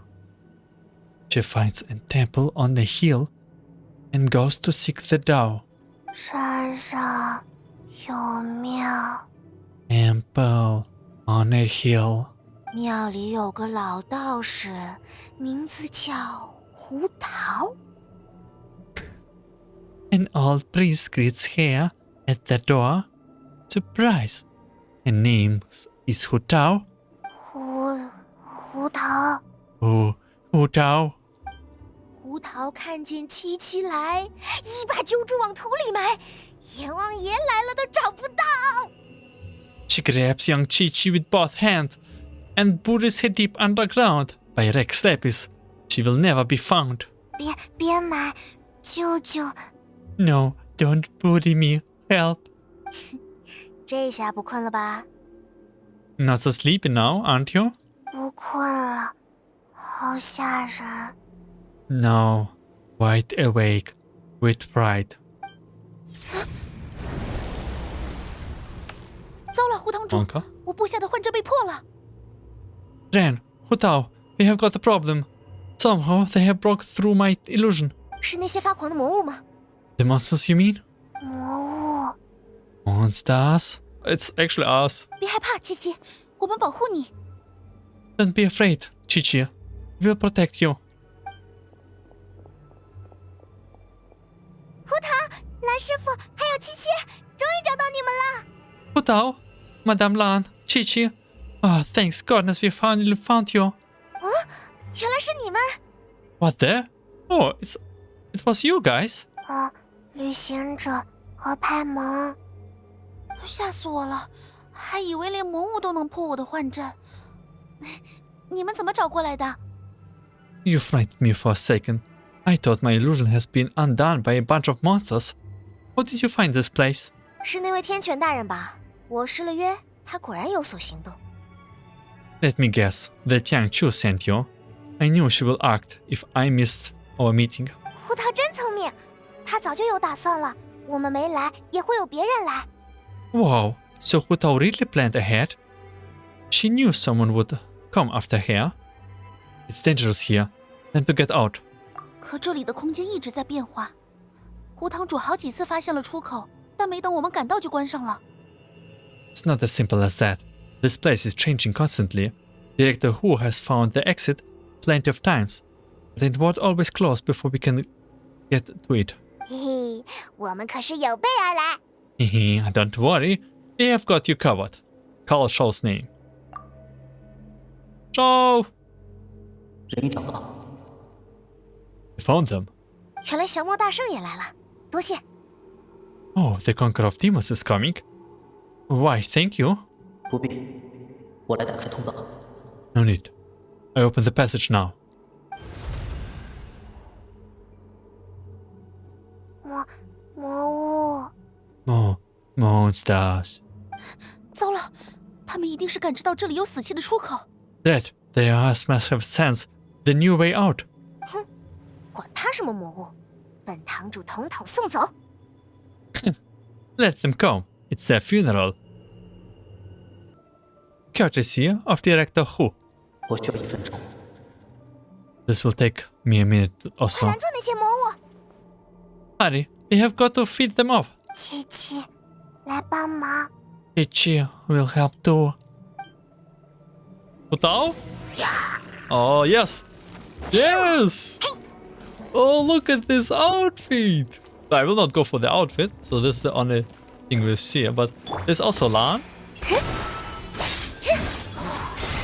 She finds a temple on the hill and goes to seek the Tao. 山上有庙， Temple on a hill. 庙里有个老道士，名字叫胡桃。 An old priest greets her at the door. Surprise! Her name is Hu Tao. 胡桃。 Hu Tao. 胡桃看见七七来，一把揪住往土里埋，阎王爷来了都找不到。 She grabs young Qiqi with both hands and buries her deep underground. By Rex Lapis, she will never be found. 别埋，舅舅。 No, don't bury me. Help. 这下不困了吧？ Not so sleepy now, aren't you? 不困了，好吓人。 No, wide awake with pride. 糟了，胡堂主， Wonka? 我部下的幻阵被破了。 Ren, Hu Tao, we have got a problem. Somehow they have broke through my illusion. 是那些发狂的魔物吗？ The monsters, you mean? 魔物。 Monsters? It's actually us. 别害怕，七七，我们保护你。 Don't be afraid, Qiqi. We'll protect you. 胡桃、蓝师傅还有七七，终于找到你们了。 Hu Tao, Madame Lan, Qiqi. Ah, thanks goodness we finally found you. 原来是你们。 What the? Oh, it was you guys. 旅行者和派蒙。吓死我了，还以为连魔物都能破我的幻阵。你们怎么找过来的？ You frightened me for a second. I thought my illusion has been undone by a bunch of monsters. How did you find this place? 是那位天权大人吧？我失了约，他果然有所行动。 Let me guess, that Yang Chu sent you. I knew she will act if I missed our meeting. 胡桃真聪明，他早就有打算了。我们没来，也会有别人来。 Wow, so Hu Tao really planned ahead? She knew someone would come after her. It's dangerous here. Time to get out. 可这里的空间一直在变化。胡堂主好几次发现了出口，但没等我们赶到就关上了。 It's not as simple as that. This place is changing constantly. Director Hu has found the exit plenty of times, but it won't always close before we can get to it. 嘿嘿，我们可是有备而来。 Don't worry, we have got you covered. Call Shou's name. Shou! 人已找到， We found them. 原来降魔大圣也来了，多谢。 Oh, the Conqueror of Demons is coming. Why, thank you. 不必，我来打开通道。 No need. I open the passage now. 魔物。 Oh, monsters. 糟了，他们一定是感知到这里有死气的出口。 That their eyes must have sensed the new way out. 管他什么魔物，本堂主统统送走。 Let them come. It's their funeral. Courtesy of Director Hu. 我需要1分钟。 This will take me a minute or 快 so. 拦住那些魔物！ Hurry, we have got to feed them off. 七七，来帮忙。 Qiqi will help too. Hu Tao? Oh, yes. Yes! Oh, look at this outfit. I will not go for the outfit, so this is the only thing we see. But there's also Lan.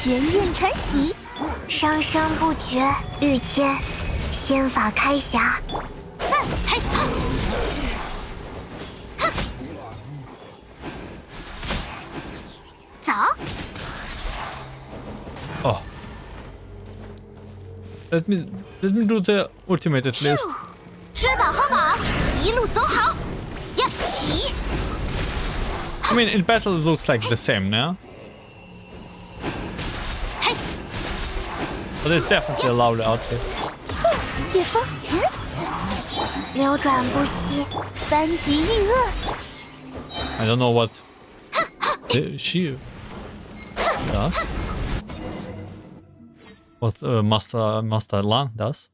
玄韵传习，生生不绝，御谦，仙法开匣。散，嘿，哈，哈，走。Oh. Let me do the ultimate at least. 吃饱喝饱，一路走好。呀，起！ I mean, in battle it looks like the same now. But it's definitely a louder outfit. 烈风云，扭转不息，三级御恶。I don't know what she does. What Master Lan does.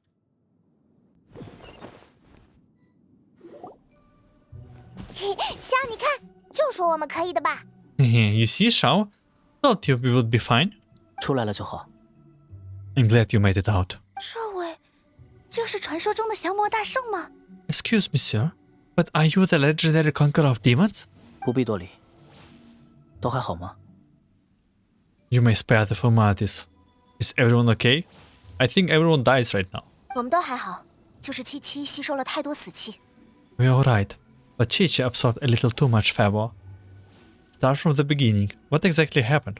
香，你看，就说我们可以的吧。You see, Shao? Thought you we would be fine. 出来了就好。 I'm glad you made it out. 这位就是传说中的降魔大圣吗？ Excuse me, sir, but are you the legendary conqueror of demons? 不必多礼。都还好吗？ You may spare the formalities. Is everyone okay? I think everyone dies right now. 我们都还好，就是七七吸收了太多死气。 We're alright, but Qiqi absorbed a little too much favor. Start from the beginning. What exactly happened?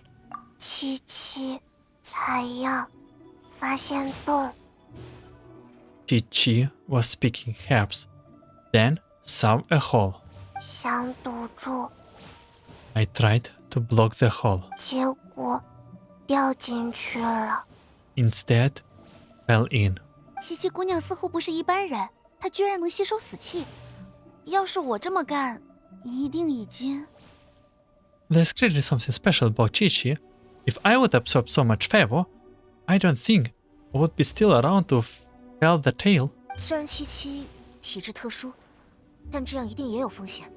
七七采药，发现洞。 Qiqi was speaking herbs, then saw a hole. 想堵住， I tried to block the hole. 结果掉进去了。 Instead, fell in. 七七姑娘似乎不是一般人，她居然能吸收死气。要是我这么干，一定已经…… There's clearly something special about Qiqi. If I would absorb so much favor, I don't think I would be still around to tell the tale. 虽然七七体质特殊，但这样一定也有风险。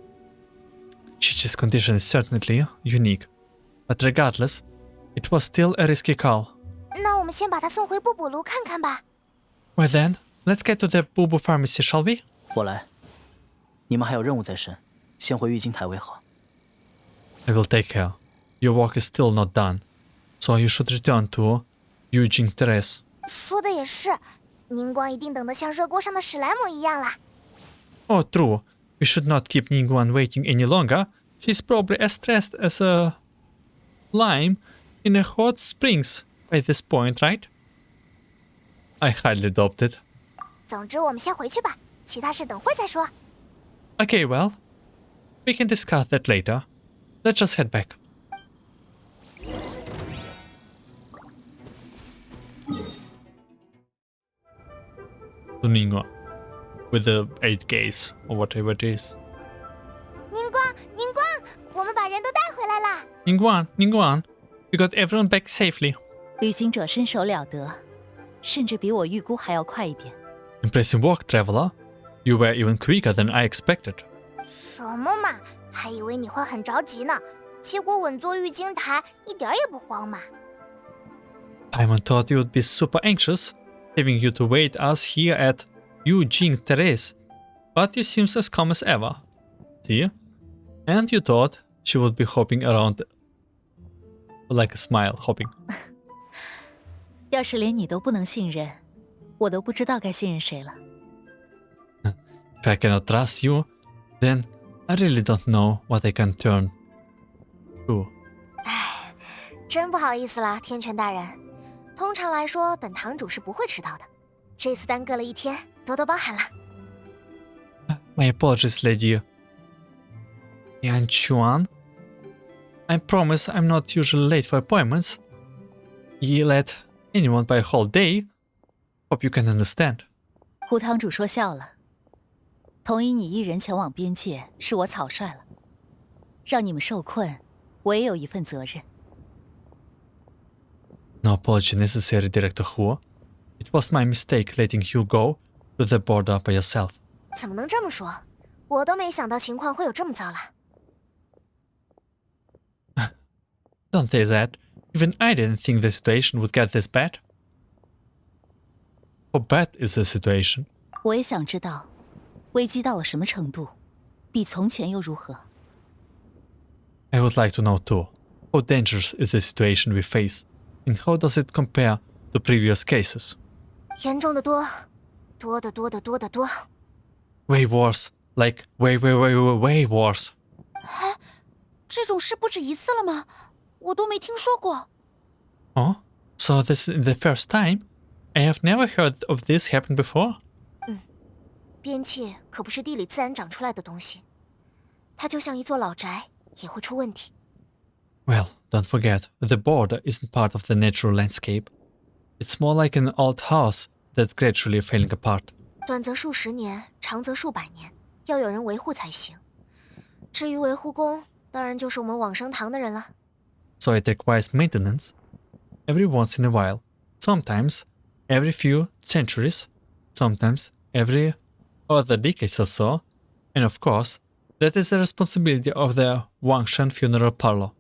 Qiqi's condition is certainly unique, but regardless, it was still a risky call. 那我们先把她送回布卜炉看看吧。 Well then, let's get to the Bubu pharmacy, shall we? 我来。你们还有任务在身，先回玉京台为好。 I will take care. Your work is still not done, so you should return to Yujing Terrace. 说的也是，宁光一定等得像热锅上的史莱姆一样啦。 Oh, true. We should not keep Ningguang waiting any longer. She's probably as stressed as a lime in a hot springs by this point, right? I highly doubt it. 总之，我们先回去吧，其他事等会儿再说。 Okay, well, we can discuss that later. Let's just head back. To Ningguang, with the 8 gates or whatever it is. 宁光，宁光，我们把人都带回来啦！ Ningguang, we got everyone back safely. 旅行者身手了得，甚至比我预估还要快一点。 Impressive work, traveler. You were even quicker than I expected. 什么嘛，还以为你会很着急呢，结果稳坐玉京台，一点也不慌嘛。 Paimon thought you would be super anxious, having you to wait us here at Yujing Terrace, but you seem as calm as ever. See? And you thought she would be hopping around like a smile, hopping. 要是连你都不能信任，我都不知道该信任谁了。 If I cannot trust you, then I really don't know what I can turn to. 唉，真不好意思啦，天权大人。通常来说，本堂主是不会迟到的。这次耽搁了一天，多多包涵了。 My apologies, Lady Yan Chuan. I promise I'm not usually late for appointments. You let anyone by a whole day. Hope you can understand. 胡堂主说笑了，同意你一人前往边界是我草率了，让你们受困，我也有一份责任。 No apology necessary, Director Hu. It was my mistake letting you go to the border by yourself. 怎么能这么说？我都没想到情况会有这么糟了。 Don't say that. Even I didn't think the situation would get this bad. How bad is the situation? 我也想知道，危机到了什么程度，比从前又如何？ I would like to know too. How dangerous is the situation we face? And how does it compare to previous cases? 严重的多，多得多得多得多。Way worse. Like way worse. 这种事不止一次了吗？我都没听说过。Oh? So this is the first time? I have never heard of this happen before. 边界可不是地里自然长出来的东西，它就像一座老宅，也会出问题。Well, don't forget, the border isn't part of the natural landscape. It's more like an old house that's gradually falling apart. 短则数十年，长则数百年，要有人维护才行。至于维护工，当然就是我们往生堂的人了。So it requires maintenance every once in a while. Sometimes every few centuries, sometimes every other decades or so. And of course, that is the responsibility of the Wangshan funeral parlor.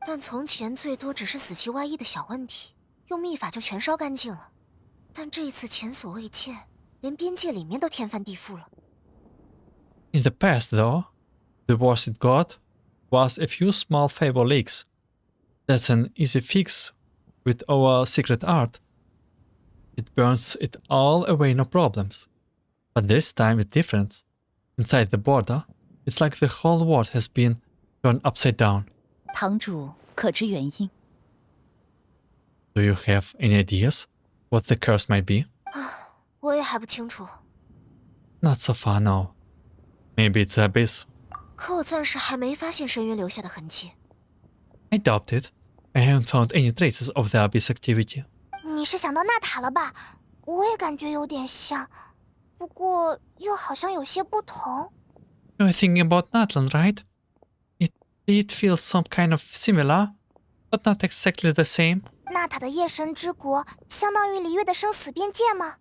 但从前最多只是死期外溢的小问题，用秘法就全烧干净了。但这一次前所未见，连边界里面都天翻地覆了。In the past, though, the worst it got was a few small favor leaks. That's an easy fix with our secret art. It burns it all away, no problems. But this time it's different. Inside the border, it's like the whole world has been turned upside down. 堂主可知原因？ Do you have any ideas what the curse might be? 我也还不清楚， Not so far now. Maybe it's the abyss. 可我暂时还没发现深渊留下的痕迹。 I doubt it. I haven't found any traces of the abyss activity. 你是想到纳塔了吧？我也感觉有点像，不过又好像有些不同。 You're thinking about Natlan, right? It did feel some kind of similar, but not exactly the same. 纳塔的夜神之国相当于璃月的生死边界吗？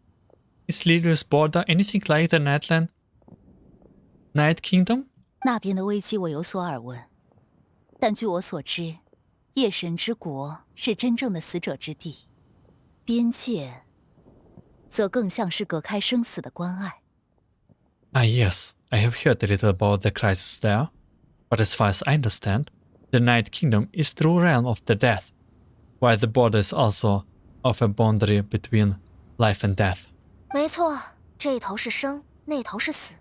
Is Liyue's border anything like the Natlan Night Kingdom? 那边的危机我有所耳闻，但据我所知，夜神之国是真正的死者之地，边界则更像是隔开生死的关隘。 Ah, yes, I have heard a little about the crisis there, but as far as I understand, the Night Kingdom is true realm of the death, while the border is also of a boundary between life and death. 没错，这头是生，那头是死。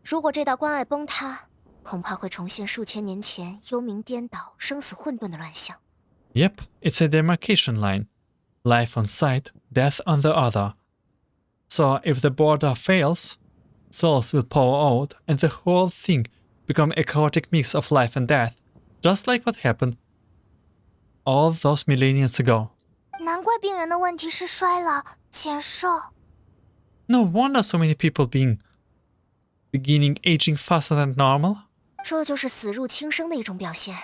如果这道关隘崩塌，恐怕会重现数千年前幽冥颠倒、生死混沌的乱象。 Yep, it's a demarcation line. Life on side, death on the other. So if the border fails, souls will pour out and the whole thing become a chaotic mix of life and death, just like what happened all those millennia ago. 难怪病人的问题是衰老、减寿。 No wonder so many people beginning aging faster than normal. 这就是死入轻生的一种表现。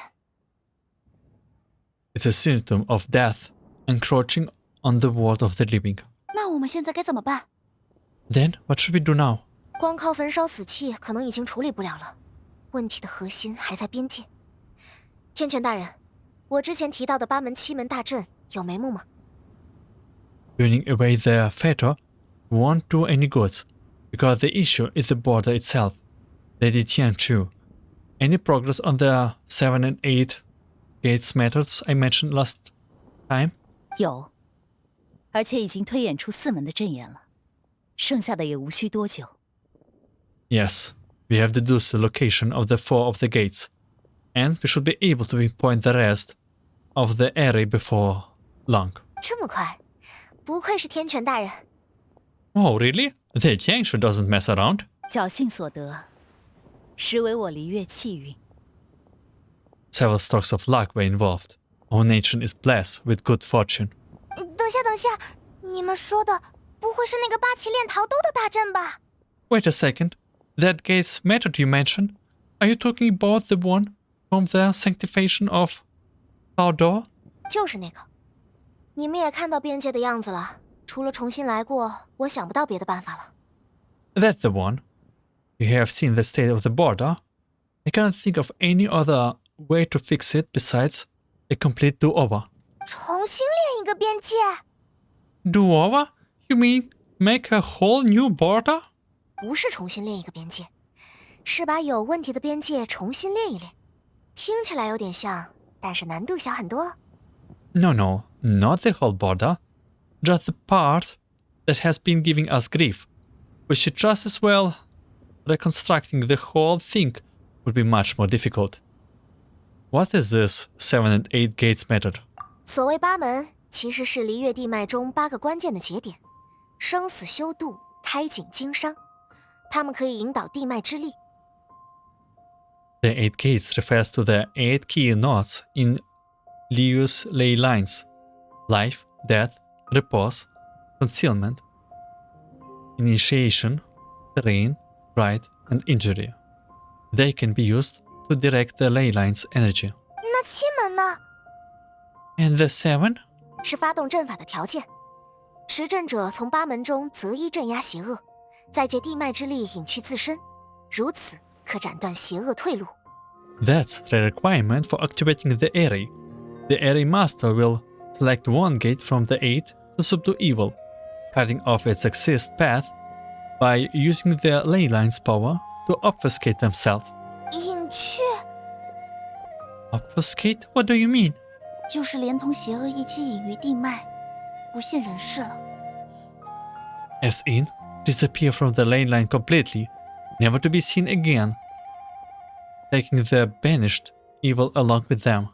It's a symptom of death encroaching on the world of the living. 那我们现在该怎么办？ Then what should we do now? 光靠焚烧死气可能已经处理不了了，问题的核心还在边界。天权大人，我之前提到的8门7门大阵有眉目吗？ Burning away the fetter won't do any good, because the issue is the border itself. Lady Qianchu, any progress on the 7 and 8 gates methods I mentioned last time? 有，而且已经推演出4门的阵眼了，剩下的也无需多久。 Yes, we have deduced the location of the 4 of the gates, and we should be able to pinpoint the rest of the area before long. 这么快，不愧是天权大人。 Oh, really? The Jiangshu doesn't mess around. 侥幸所得，实为我璃月气运。 Several strokes of luck were involved. Our nation is blessed with good fortune. 等下，等下，你们说的不会是那个8旗炼陶兜的大阵吧？ Wait a second. That gates method you mentioned, are you talking about the one from the sanctification of Tao Do? 就是那个。你们也看到边界的样子了，除了重新来过，我想不到别的办法了。 That's the one. You have seen the state of the border. I cannot think of any other way to fix it besides a complete do-over. 重新练一个边界？ Do-over? You mean make a whole new border? 不是重新练一个边界，是把有问题的边界重新练一练。听起来有点像，但是难度小很多。No, not the whole border, just the part that has been giving us grief. We should just as well reconstructing the whole thing would be much more difficult. What is this 7 and 8 gates method? 所谓八门，其实是离月地脉中8个关键的节点，生死修度、开景经商，它们可以引导地脉之力。The 8 gates refers to the 8 key nodes in Liyue's ley lines: life, death, repose, concealment, initiation, terrain, rite, and injury. They can be used to direct the ley line's energy. 那7门呢？ And the 7? 是发动阵法的条件。持阵者从8门中择一镇压邪恶，再借地脉之力隐去自身，如此可斩断邪恶退路。 That's the requirement for activating the area. The area master will select one gate from the 8 to subdue evil, cutting off its exist path by using the ley line's power to obfuscate themselves. 隐去 Obfuscate? What do you mean? 就是连同邪恶一起隐于地脉，不现人世了。 As in, disappear from the ley line completely, never to be seen again, taking the banished evil along with them.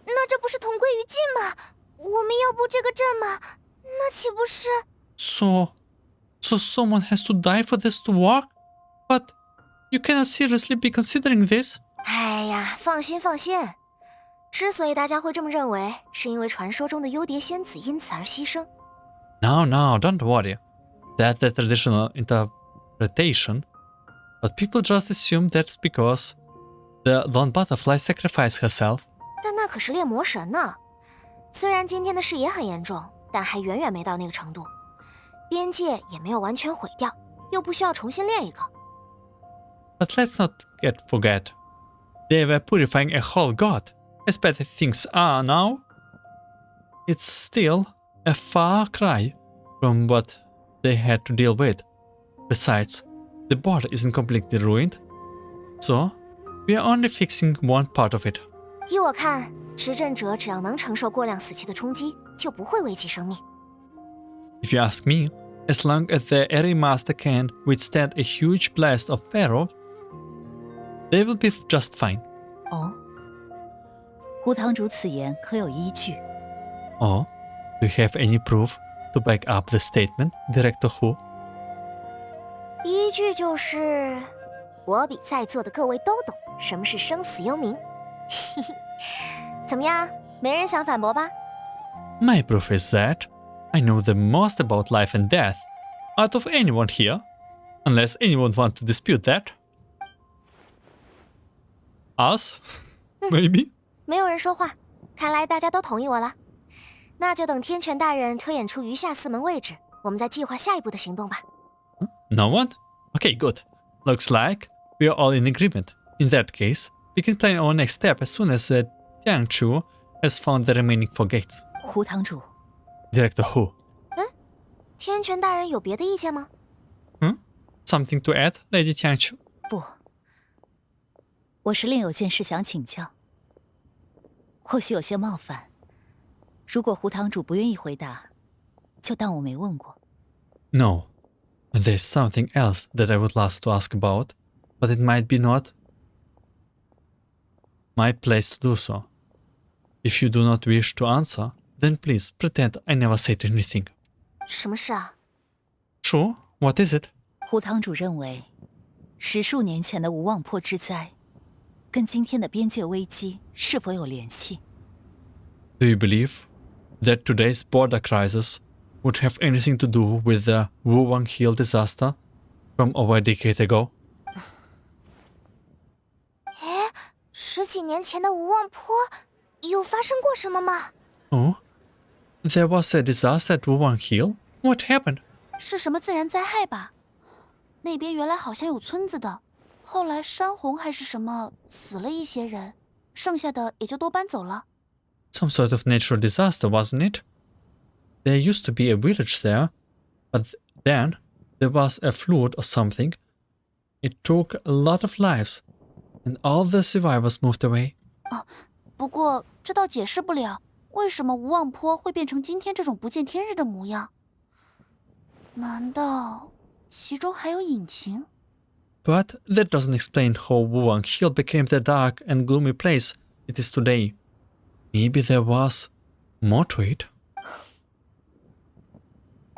那这不是同归于尽吗？我们要布这个阵吗？那岂不是？ So someone has to die for this to work? But you cannot seriously be considering this? 哎呀，放心放心。之所以大家会这么认为，是因为传说中的幽蝶仙子因此而牺牲。No, don't worry. That's the traditional interpretation. But people just assume that's because the Lone Butterfly sacrificed herself. 但那可是炼魔神呢。虽然今天的事也很严重，但还远远没到那个程度。边界也没有完全毁掉，又不需要重新炼一个。But let's not forget, they were purifying a whole god. As bad as things are now, it's still a far cry from what they had to deal with. Besides, the border isn't completely ruined, so we are only fixing one part of it. 依我看，持阵者只要能承受过量死气的冲击，就不会危及生命。If you ask me, as long as the area master can withstand a huge blast of Pharaoh, they will be just fine. 哦，胡堂主此言可有依据？ Or, do you have any proof to back up the statement, Director Hu? 依据就是我比在座的各位都懂什么是生死幽冥。怎么样，没人想反驳吧？ My proof is that I know the most about life and death out of anyone here, unless anyone wants to dispute that. Us? Maybe? 没有人说话，看来大家都同意我了。那就等天权大人推演出余下4门位置，我们再计划下一步的行动吧。No one? Okay, good. Looks like we are all in agreement. In that case, we can plan our next step as soon as Jiangchu has found the remaining 4 gates. 胡堂主， Director Hu. 天权大人有别的意见吗？ Something to add, Lady Jiangchu? 不，我是另有件事想请教，或许有些冒犯。如果胡堂主不愿意回答，就当我没问过。 No. And there's something else that I would love to ask about, but it might be not my place to do so. If you do not wish to answer, then please pretend I never said anything. 什么事啊？ Sure, what is it? 胡堂主认为，10数年前的无望坡之灾，跟今天的边界危机是否有联系？ Do you believe that today's border crisis would have anything to do with the Wuwang Hill disaster from over a decade ago? 哎，10几年前的无望坡有发生过什么吗？ Oh? There was a disaster at Wuwang Hill? What happened? 是什么自然灾害吧？那边原来好像有村子的，后来山洪还是什么死了一些人，剩下的也就都搬走了。 Some sort of natural disaster, wasn't it? There used to be a village there, but then there was a flood or something. It took a lot of lives, and all the survivors moved away. 不过这倒解释不了，为什么无望坡会变成今天这种不见天日的模样？难道其中还有隐情？ But that doesn't explain how Wuwang Hill became the dark and gloomy place it is today. Maybe there was more to it?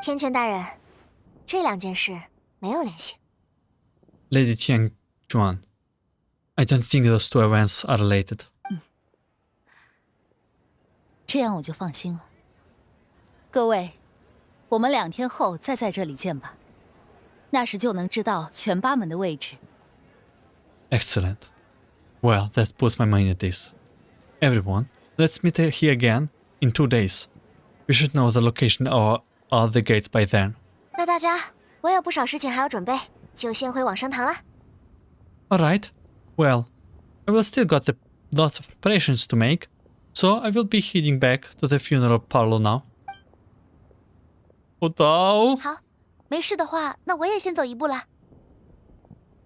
天权大人，这两件事没有联系。 Lady Qiangjuan, I don't think those two events are related. 这样我就放心了。各位，我们2天后再在这里见吧，那时就能知道全八门的位置。Excellent. Well, that puts my mind at ease. Everyone, let's meet here again in 2 days. We should know the location of all the gates by then. 那大家，我有不少事情还要准备，就先回往生堂了。 Alright. Well, I will still got lots of preparations to make, so I will be heading back to the funeral parlor now. Hu Tao. 好，没事的话，那我也先走一步啦。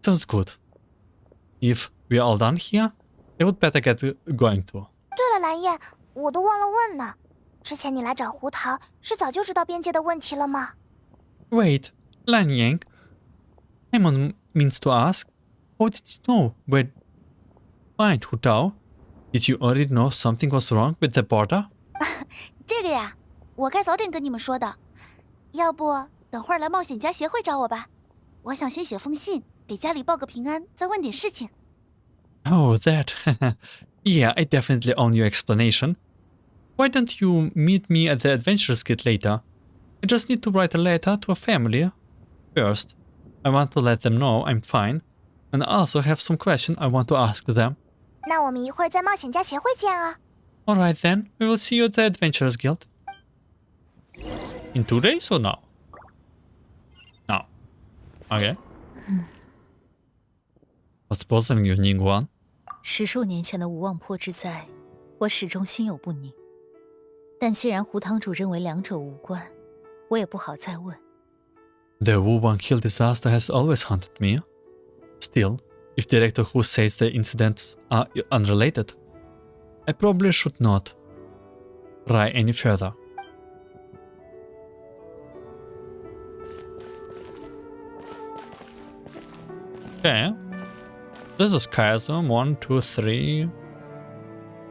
Sounds good. If we are all done here, I would better get going too. 对了，蓝叶，我都忘了问呢。之前你来找胡桃，是早就知道边界的问题了吗？ Wait, Lan Yang. Paimon means to ask, how did you know where find Hu Tao? Did you already know something was wrong with the border? 这个呀，我该早点跟你们说的。要不等会儿来冒险家协会找我吧。我想先写封信，给家里报个平安，再问点事情。 Oh, that. Yeah, I definitely own your explanation. Why don't you meet me at the Adventurers Guild later? I just need to write a letter to a family. First, I want to let them know I'm fine, and I also have some questions I want to ask them. 那我们一会儿在冒险家协会见啊。 Alright then, we will see you at the Adventurers Guild. In 2 days or now? Now. Okay. What's bothering you, Ningguang? 10数年前的无望坡之灾，我始终心有不宁。但既然胡堂主认为两者无关，我也不好再问。 The Wuwang Hill disaster has always haunted me. Still, if Director Hu says the incidents are unrelated, I probably should not pry any further. Okay. This is chasm. 1, 2, 3,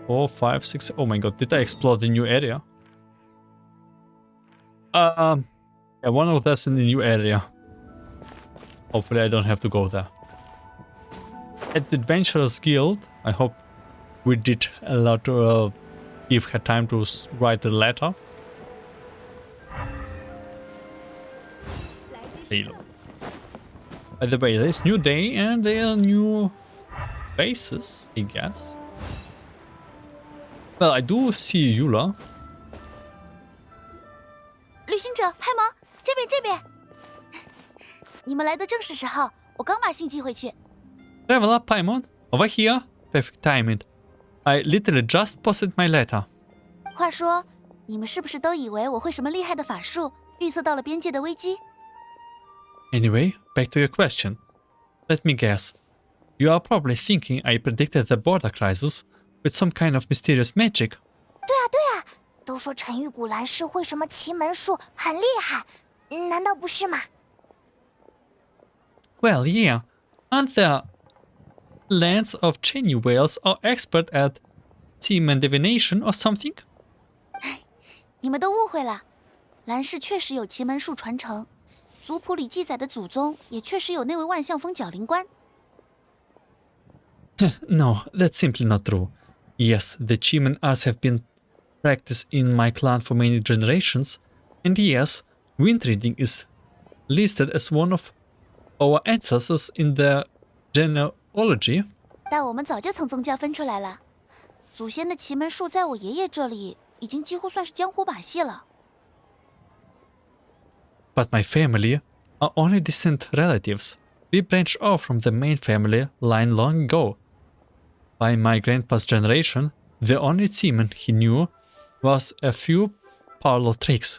4, 5, 6. Oh my god, did I explore the new area? Yeah, one of us in the new area. Hopefully I don't have to go there. At the Adventurers Guild, I hope we did a lot to give her time to write the letter. By the way, there's new day and there are new faces, I guess. Well, I do see Eula. 旅行者派蒙，这边这边，你们来的正是时候，我刚把信寄回去。 Traveler Paimon, over here. Perfect timing. I literally just posted my letter. 话说，你们是不是都以为我会什么厉害的法术，预测到了边界的危机？ Anyway, back to your question. Let me guess. You are probably thinking I predicted the border crisis with some kind of mysterious magic. 对啊对啊，都说沉郁古兰是会什么奇门术，很厉害，难道不是吗？ Well, yeah. Aren't the lands of Chenyu whales are expert at Qimen divination or something? 你们都误会了，兰氏确实有奇门术传承，族谱里记载的祖宗也确实有那位万象峰角灵官。 No, that's simply not true. Yes, the Qimen arts have been practiced in my clan for many generations, and yes, wind reading is listed as one of our ancestors in the genealogy. 但我们早就从宗教分出来了，祖先的奇门术在我爷爷这里已经几乎算是江湖把戏了。 But my family are only distant relatives. We branched off from the main family line long ago. By my grandpa's generation, the only Qimen he knew was a few parlor tricks.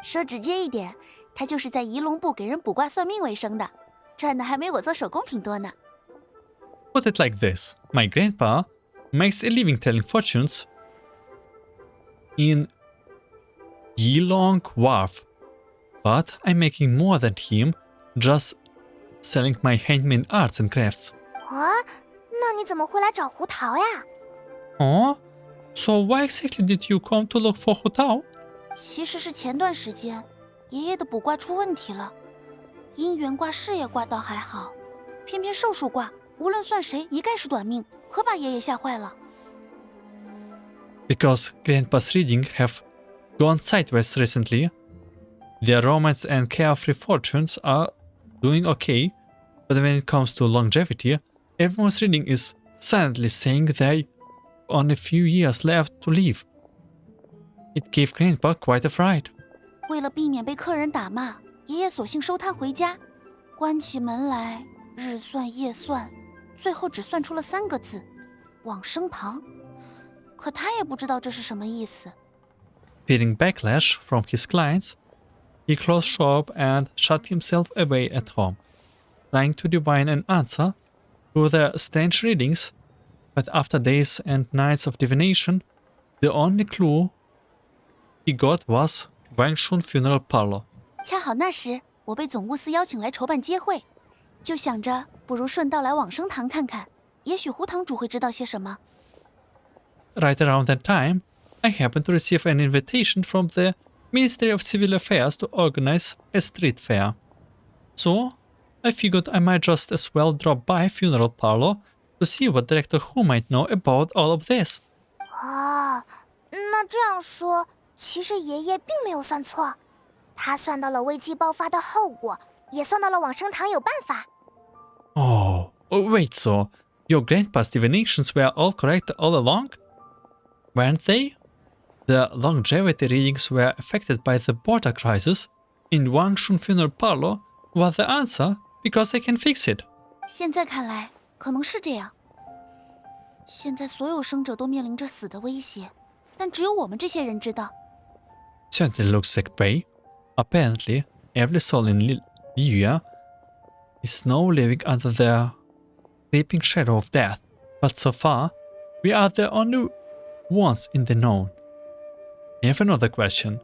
说直接一点，他就是在仪龙部给人卜卦算命为生的，赚的还没我做手工品多呢。 Put it like this, my grandpa makes a living telling fortunes in Yilong Wharf, but I'm making more than him, just selling my handmade arts and crafts. 啊，那你怎么会来找胡桃呀？ Oh, so why exactly did you come to look for Hu Tao? 其实是前段时间，爷爷的卜卦出问题了。姻缘卦、事业卦倒还好，偏偏寿数卦，无论算谁，一概是短命，可把爷爷吓坏了。 Because Grandpa's reading have gone sideways recently. Their romance and carefree fortunes are doing okay, but when it comes to longevity, everyone's reading is silently saying they only a few years left to live. It gave Grandpa quite a fright. 为了避免被客人打骂，爷爷索性收摊回家，关起门来日算夜算，最后只算出了3个字：往生堂。可他也不知道这是什么意思。 Fearing backlash from his clients, he closed shop and shut himself away at home, trying to divine an answer to the strange readings, but after days and nights of divination, the only clue he got was Wangshun Funeral Parlor. 恰好那时我被总务司邀请来筹办接会，就想着不如顺道来往生堂看看，也许胡堂主会知道些什么。 Right around that time, I happened to receive an invitation from the Ministry of Civil Affairs to organize a street fair. So, I figured I might just as well drop by Funeral Parlor to see what Director Hu might know about all of this. 啊，那这样说，其实爷爷并没有算错，他算到了危机爆发的后果，也算到了往生堂有办法。Oh, wait, so your grandpa's divinations were all correct all along? Weren't they? The longevity readings were affected by the border crisis, and Wangshun Funeral Parlor was the answer because I can fix it. 现在看来，可能是这样。现在所有生者都面临着死的威胁，但只有我们这些人知道。 Certainly looks like prey. Apparently, every soul in Liyue is now living under the creeping shadow of death. But so far, we are the only ones in the known. I have another question.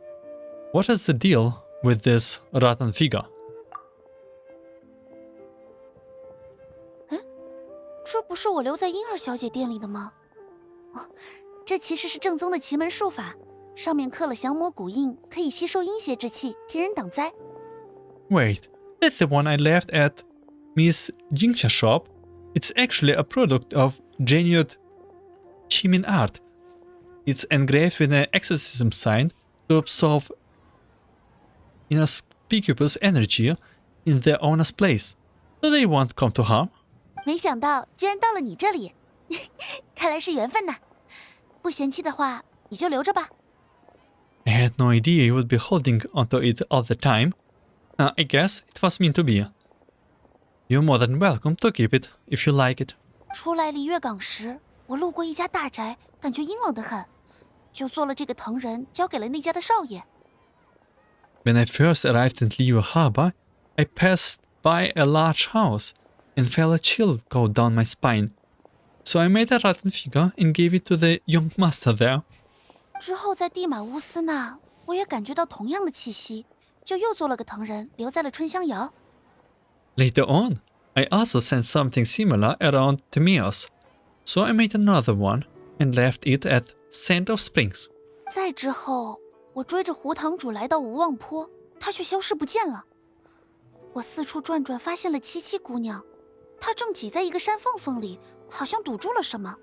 What is the deal with this rotten figure? 这不是我留在婴儿小姐店里的吗？哦，这其实是正宗的奇门术法，上面刻了降魔古印，可以吸收阴邪之气，替人挡灾。 Wait, that's the one I left at Miss Jingxia's shop. It's actually a product of genuine Qimen art. It's engraved with an exorcism sign to absorb inauspicious energy in the owner's place, so they won't come to harm. 没想到居然到了你这里，看来是缘分呐。不嫌弃的话，你就留着吧。 I had no idea you would be holding onto it all the time. I guess it was meant to be. You're more than welcome to keep it if you like it. 出来璃月港时，我路过一家大宅，感觉阴冷得很，就做了这个藤人，交给了那家的少爷。 When I first arrived in Liyue Harbor, I passed by a large house and felt a chill go down my spine. So I made a rotten figure and gave it to the young master there. 之后在地马乌斯那，我也感觉到同样的气息，就又做了个藤人，留在了春香窑。 Later on, I also sensed something similar around Timaeus, so I made another one and left it at Sand of Springs. 再之后，我追着胡堂主来到无望坡，他却消失不见了。我四处转转，发现了七七姑娘，她正挤在一个山缝缝里，好像堵住了什么。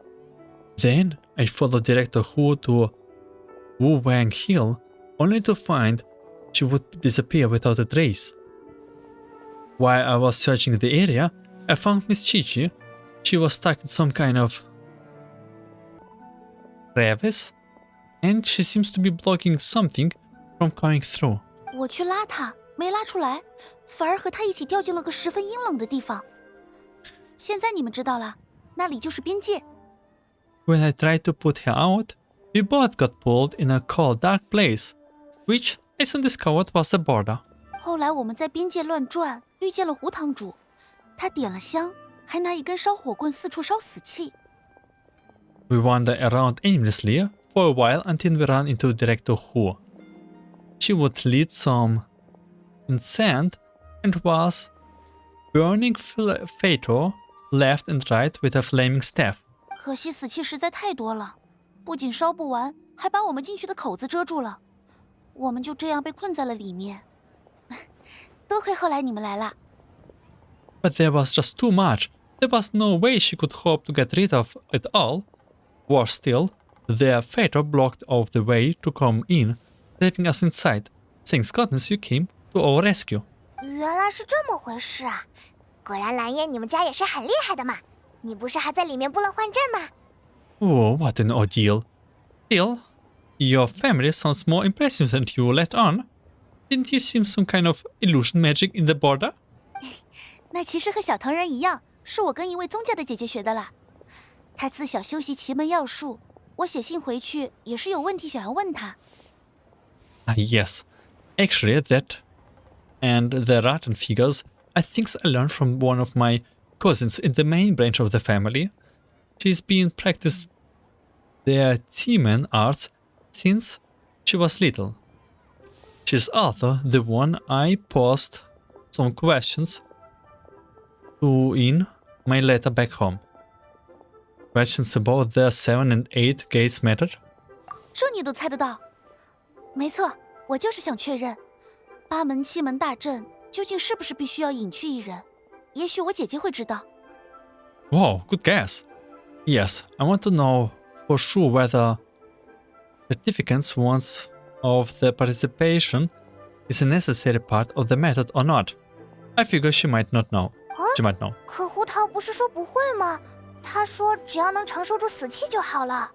Then I followed Director Hu to Wu Wang Hill, only to find she would disappear without a trace. While I was searching the area, I found Miss Qiqi. She was stuck in some kind of crevice, and she seems to be blocking something from coming through. 我去拉她，没拉出来，反而和她一起掉进了个十分阴冷的地方。现在你们知道了，那里就是边界。 When I tried to put her out, we both got pulled in a cold, dark place, which I soon discovered was the border. 后来我们在边界乱转，遇见了胡堂主，他点了香，还拿一根烧火棍四处烧死气。 We wandered around aimlessly for a while until we ran into Director Hu. She would lead some incense and was burning Feiyun left and right with a flaming staff. 可惜死气实在太多了，不仅烧不完，还把我们进去的口子遮住了。我们就这样被困在了里面。多亏后来你们来了。But there was just too much. There was no way she could hope to get rid of it all. Worse still, their Feiyun blocked off the way to come in, trapping us inside. Thank goodness you came to our rescue. 原来是这么回事啊！果然蓝叶你们家也是很厉害的嘛！你不是还在里面拨乱换阵吗？ Oh, what an ordeal. Still, your family sounds more impressive than you let on. Didn't you see some kind of illusion magic in the border? 那其实和小藤人一样，是我跟一位宗家的姐姐学的啦。她自小修习奇门要术，我写信回去也是有问题想要问她。Yes. Actually, that and the Rite figures are things I learned from one of my cousins in the main branch of the family. She's been practicing the Qimen arts since she was little. She's also the one I posed some questions to in my letter back home. Questions about the 7 and 8 gates method. 这你都猜得到？没错，我就是想确认八门七门大阵究竟是不是必须要隐去一人？也许我姐姐会知道。Wow, good guess. Yes, I want to know for sure whether certificates once of the participation is a necessary part of the method or not. I figure she might not know. She might know. 可胡桃不是说不会吗？他说只要能承受住死气就好了。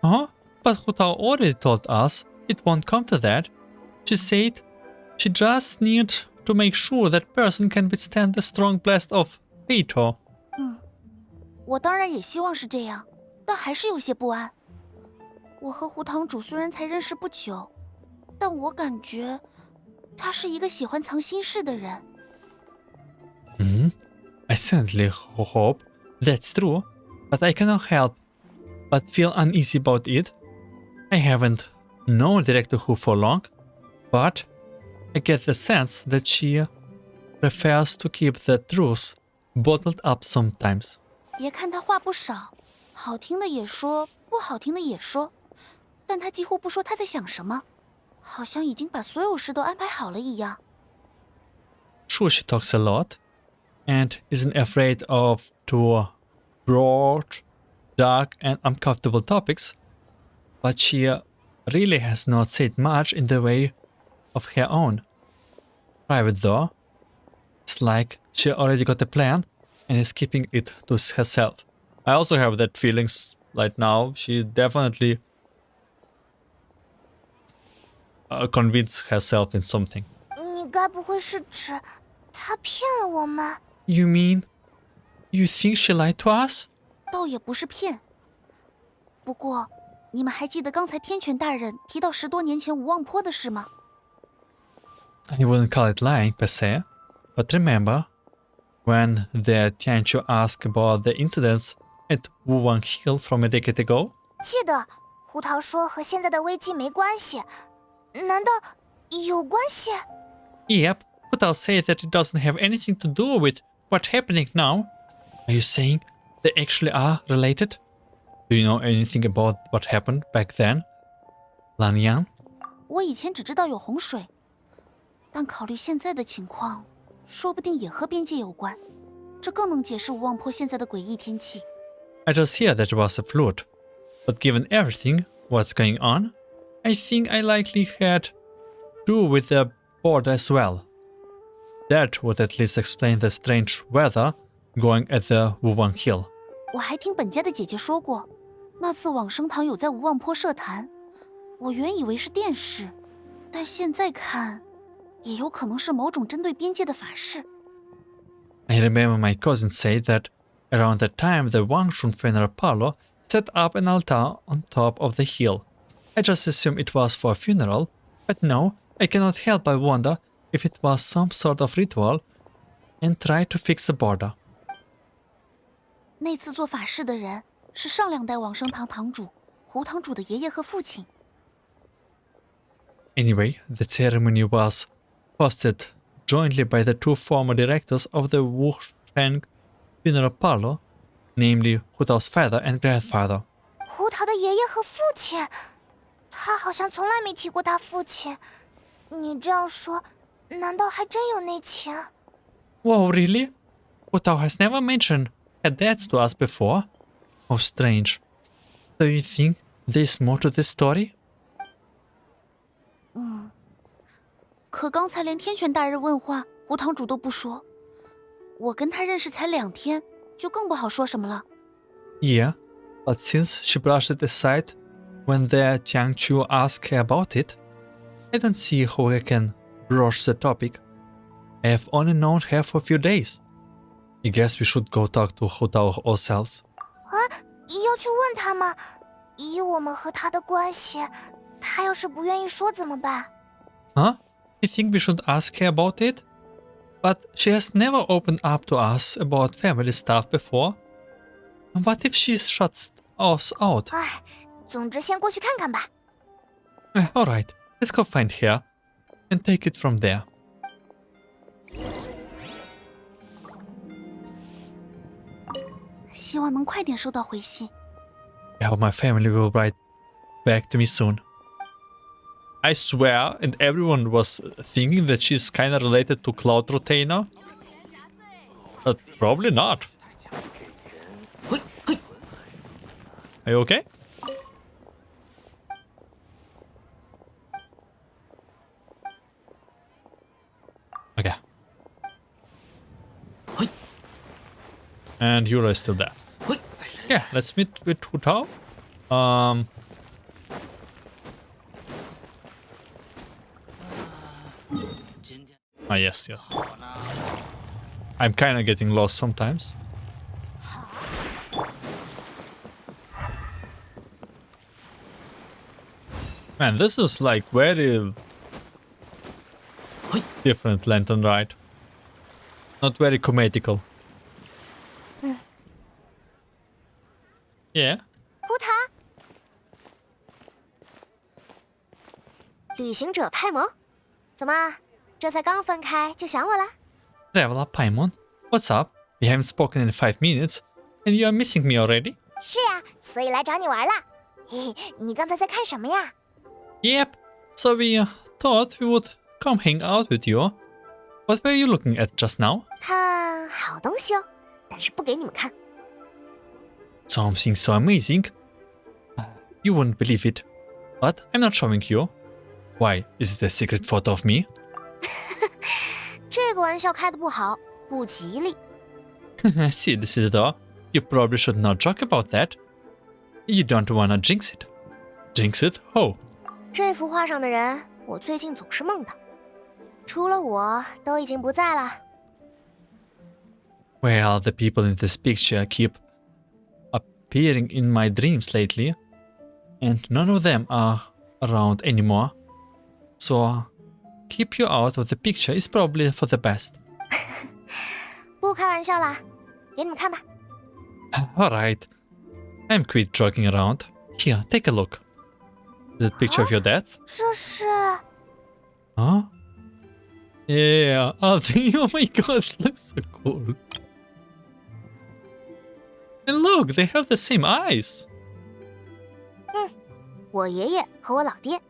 Huh? But Hu Tao already told us it won't come to that. She said she just needs to make sure that person can withstand the strong blast of Feiyun. 我当然也希望是这样，但还是有些不安。我和胡堂主虽然才认识不久，但我感觉他是一个喜欢藏心事的人。I certainly hope that's true, but I cannot help but feel uneasy about it. I haven't known Director Hu for long, but I get the sense that she prefers to keep the truth bottled up sometimes. 别看他话不少，好听的也说，不好听的也说，但他几乎不说他在想什么，好像已经把所有事都安排好了一样。Sure, she talks a lot and isn't afraid of to broach dark and uncomfortable topics, but she really has not said much in the way of her own. Private though, it's like she already got a plan and is keeping it to herself. I also have that feelings right now. She definitely convinced herself in something. 你该不会是指他骗了我们？ You mean you think she lied to us? 倒也不是骗。不过，你们还记得刚才天权大人提到10多年前无望坡的事吗？ I wouldn't call it lying per se, but remember when the Tianqiu asked about the incidents at Wuwang Hill from a decade ago? 记得胡桃说和现在的危机没关系，难道有关系？ Yep, but I'll say that it doesn't have anything to do with what's happening now. Are you saying they actually are related? Do you know anything about what happened back then, Lan Yan? 我以前只知道有洪水，但考虑现在的情况，说不定也和边界有关，这更能解释无望坡现在的诡异天气。 I just hear that it was a flood, but given everything what's going on, I think I likely had to do with the border as well. That would at least explain the strange weather going at the Wuwang Hill. 我还听本家的姐姐说过，那次往生堂有在无望坡设坛，我原以为是电视，但现在看，也有可能是某种针对边界的法事。 I remember my cousin said that around that time the Wangshun funeral parlor set up an altar on top of the hill. I just assumed it was for a funeral, but no, I cannot help but wonder if it was some sort of ritual and try to fix the border. 那次做法事的人是上2代往生堂堂主，胡堂主的爷爷和父亲。 Anyway, the ceremony was hosted jointly by the two former directors of the Wusheng funeral parlor, namely Hu Tao's father and grandfather. 胡桃的爷爷和父亲，他好像从来没提过他父亲。你这样说，难道还真有内情？ Wow, really? Hu Tao has never mentioned her dads to us before? How strange. Do you think there's more to this story? 可刚才连天玄大人问话，胡堂主都不说。我跟他认识才2天，就更不好说什么了。 Yeah, but since she brushed it aside when the Jiangqiu asked her about it, I don't see how I can broach the topic. I have only known her for a few days. I guess we should go talk to Hu Tao ourselves. 要去问他吗？以我们和他的关系，他要是不愿意说怎么办？ Huh? I think we should ask her about it? But she has never opened up to us about family stuff before. What if she shuts us out? 唉，总之先过去看看吧。 Alright, let's go find her and take it from there. 希望能快点收到回信。 I hope my family will write back to me soon. I swear, and everyone was thinking that she's kinda related to Cloud Retainer. But probably not. Are you okay? Okay. And Yura is still there. Yeah, let's meet with Hu Tao. Yes. I'm kinda getting lost sometimes. Man, this is like very different Lantern Rite. Not very comedical. Yeah. 胡桃，旅行者派蒙，怎么这才刚分开就想我了？ Traveler Paimon, what's up? We haven't spoken in 5 minutes, and you are missing me already? 是呀，所以来找你玩了。嘿嘿，你刚才在看什么呀？ Yep. So we thought we would come hang out with you. What were you looking at just now? 看好东西哦，但是不给你们看。 Something so amazing. You wouldn't believe it. But I'm not showing you. Why? Is it a secret photo of me? 这个玩笑开得不好，不吉利。 Silly though. You probably should not joke about that. You don't wanna jinx it. Jinx it? How? 这幅画上的人，我最近总是梦到，除了我都已经不在了。 Well, the people in this picture keep appearing in my dreams lately, and none of them are around anymore. So, keep you out of the picture is probably for the best. 不开玩笑啦，给你们看吧。 Alright, I'm quit joking around. Here, take a look. The picture of your dad? 这是 Huh? Yeah, oh my god, it looks so cool. And look, they have the same eyes. 我爷爷和我老爹。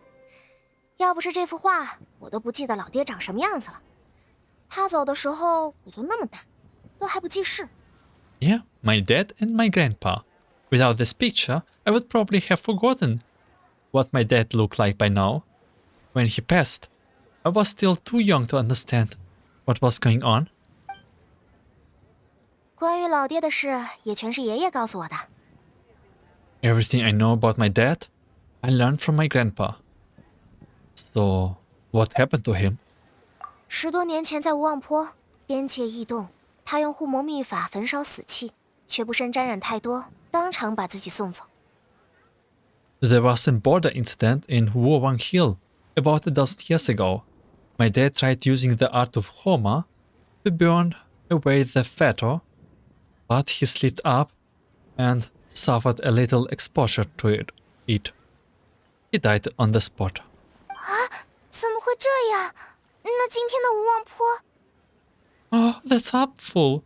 要不是这幅画，我都不记得老爹长什么样子了。他走的时候我就那么大，都还不记事。 Yeah, my dad and my grandpa. Without this picture, I would probably have forgotten what my dad looked like by now. When he passed, I was still too young to understand what was going on. 关于老爹的事，也全是爷爷告诉我的。 Everything I know about my dad, I learned from my grandpa. So, what happened to him? 10多年前在无望坡边界异动，他用护魔秘法焚烧死气，却不慎沾染太多，当场把自己送走。 There was a border incident in Wuwang Hill about a dozen years ago. My dad tried using the art of Homa to burn away the fetor, but he slipped up and suffered a little exposure to it it. He died on the spot. 怎么会这样？那今天的无望坡， Oh, that's helpful.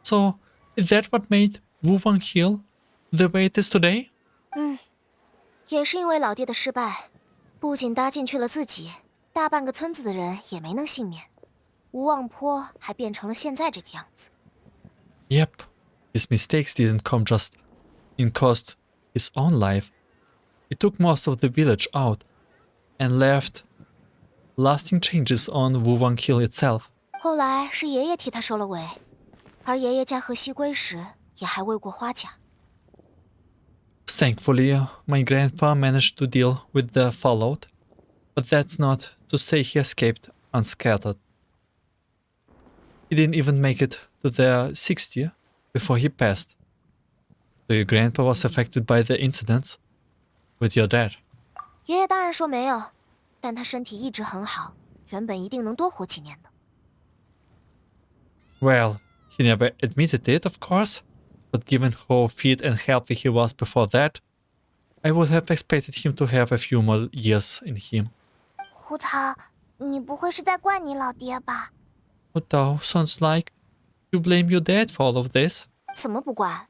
So, is that what made Wuvang Hill the way it is today? 也是因为老爹的失败，不仅搭进去了自己，大半个村子的人也没能幸免。无望坡还变成了现在这个样子。 Yep, his mistakes didn't come just in cost his own life. He took most of the village out and left lasting changes on Wuvang Hill itself. 后来是爷爷替他收了尾，而爷爷驾鹤西归时也还未过花甲。 Thankfully, my grandpa managed to deal with the fallout, but that's not to say he escaped unscathed. He didn't even make it to the 60 before he passed. So your grandpa was affected by the incidents with your dad? 爷爷当然说没有，但他身体一直很好，原本一定能多活几年的。 Well, he never admitted it, of course, but given how fit and healthy he was before that, I would have expected him to have a few more years in him. 胡桃，你不会是在怪你老爹吧？ Hu Tao, sounds like you blame your dad for all of this. 怎么不怪？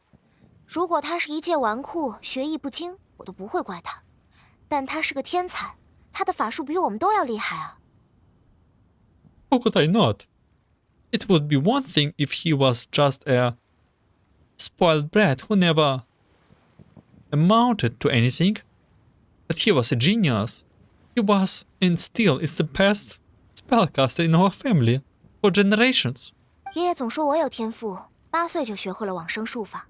如果他是一介纨绔，学艺不精，我都不会怪他。但他是个天才，他的法术比我们都要厉害啊！ How could I not? It would be one thing if he was just a spoiled brat who never amounted to anything, but he was a genius. He was and still is the best spellcaster in our family for generations. 爷爷总说我有天赋，8岁就学会了往生术法，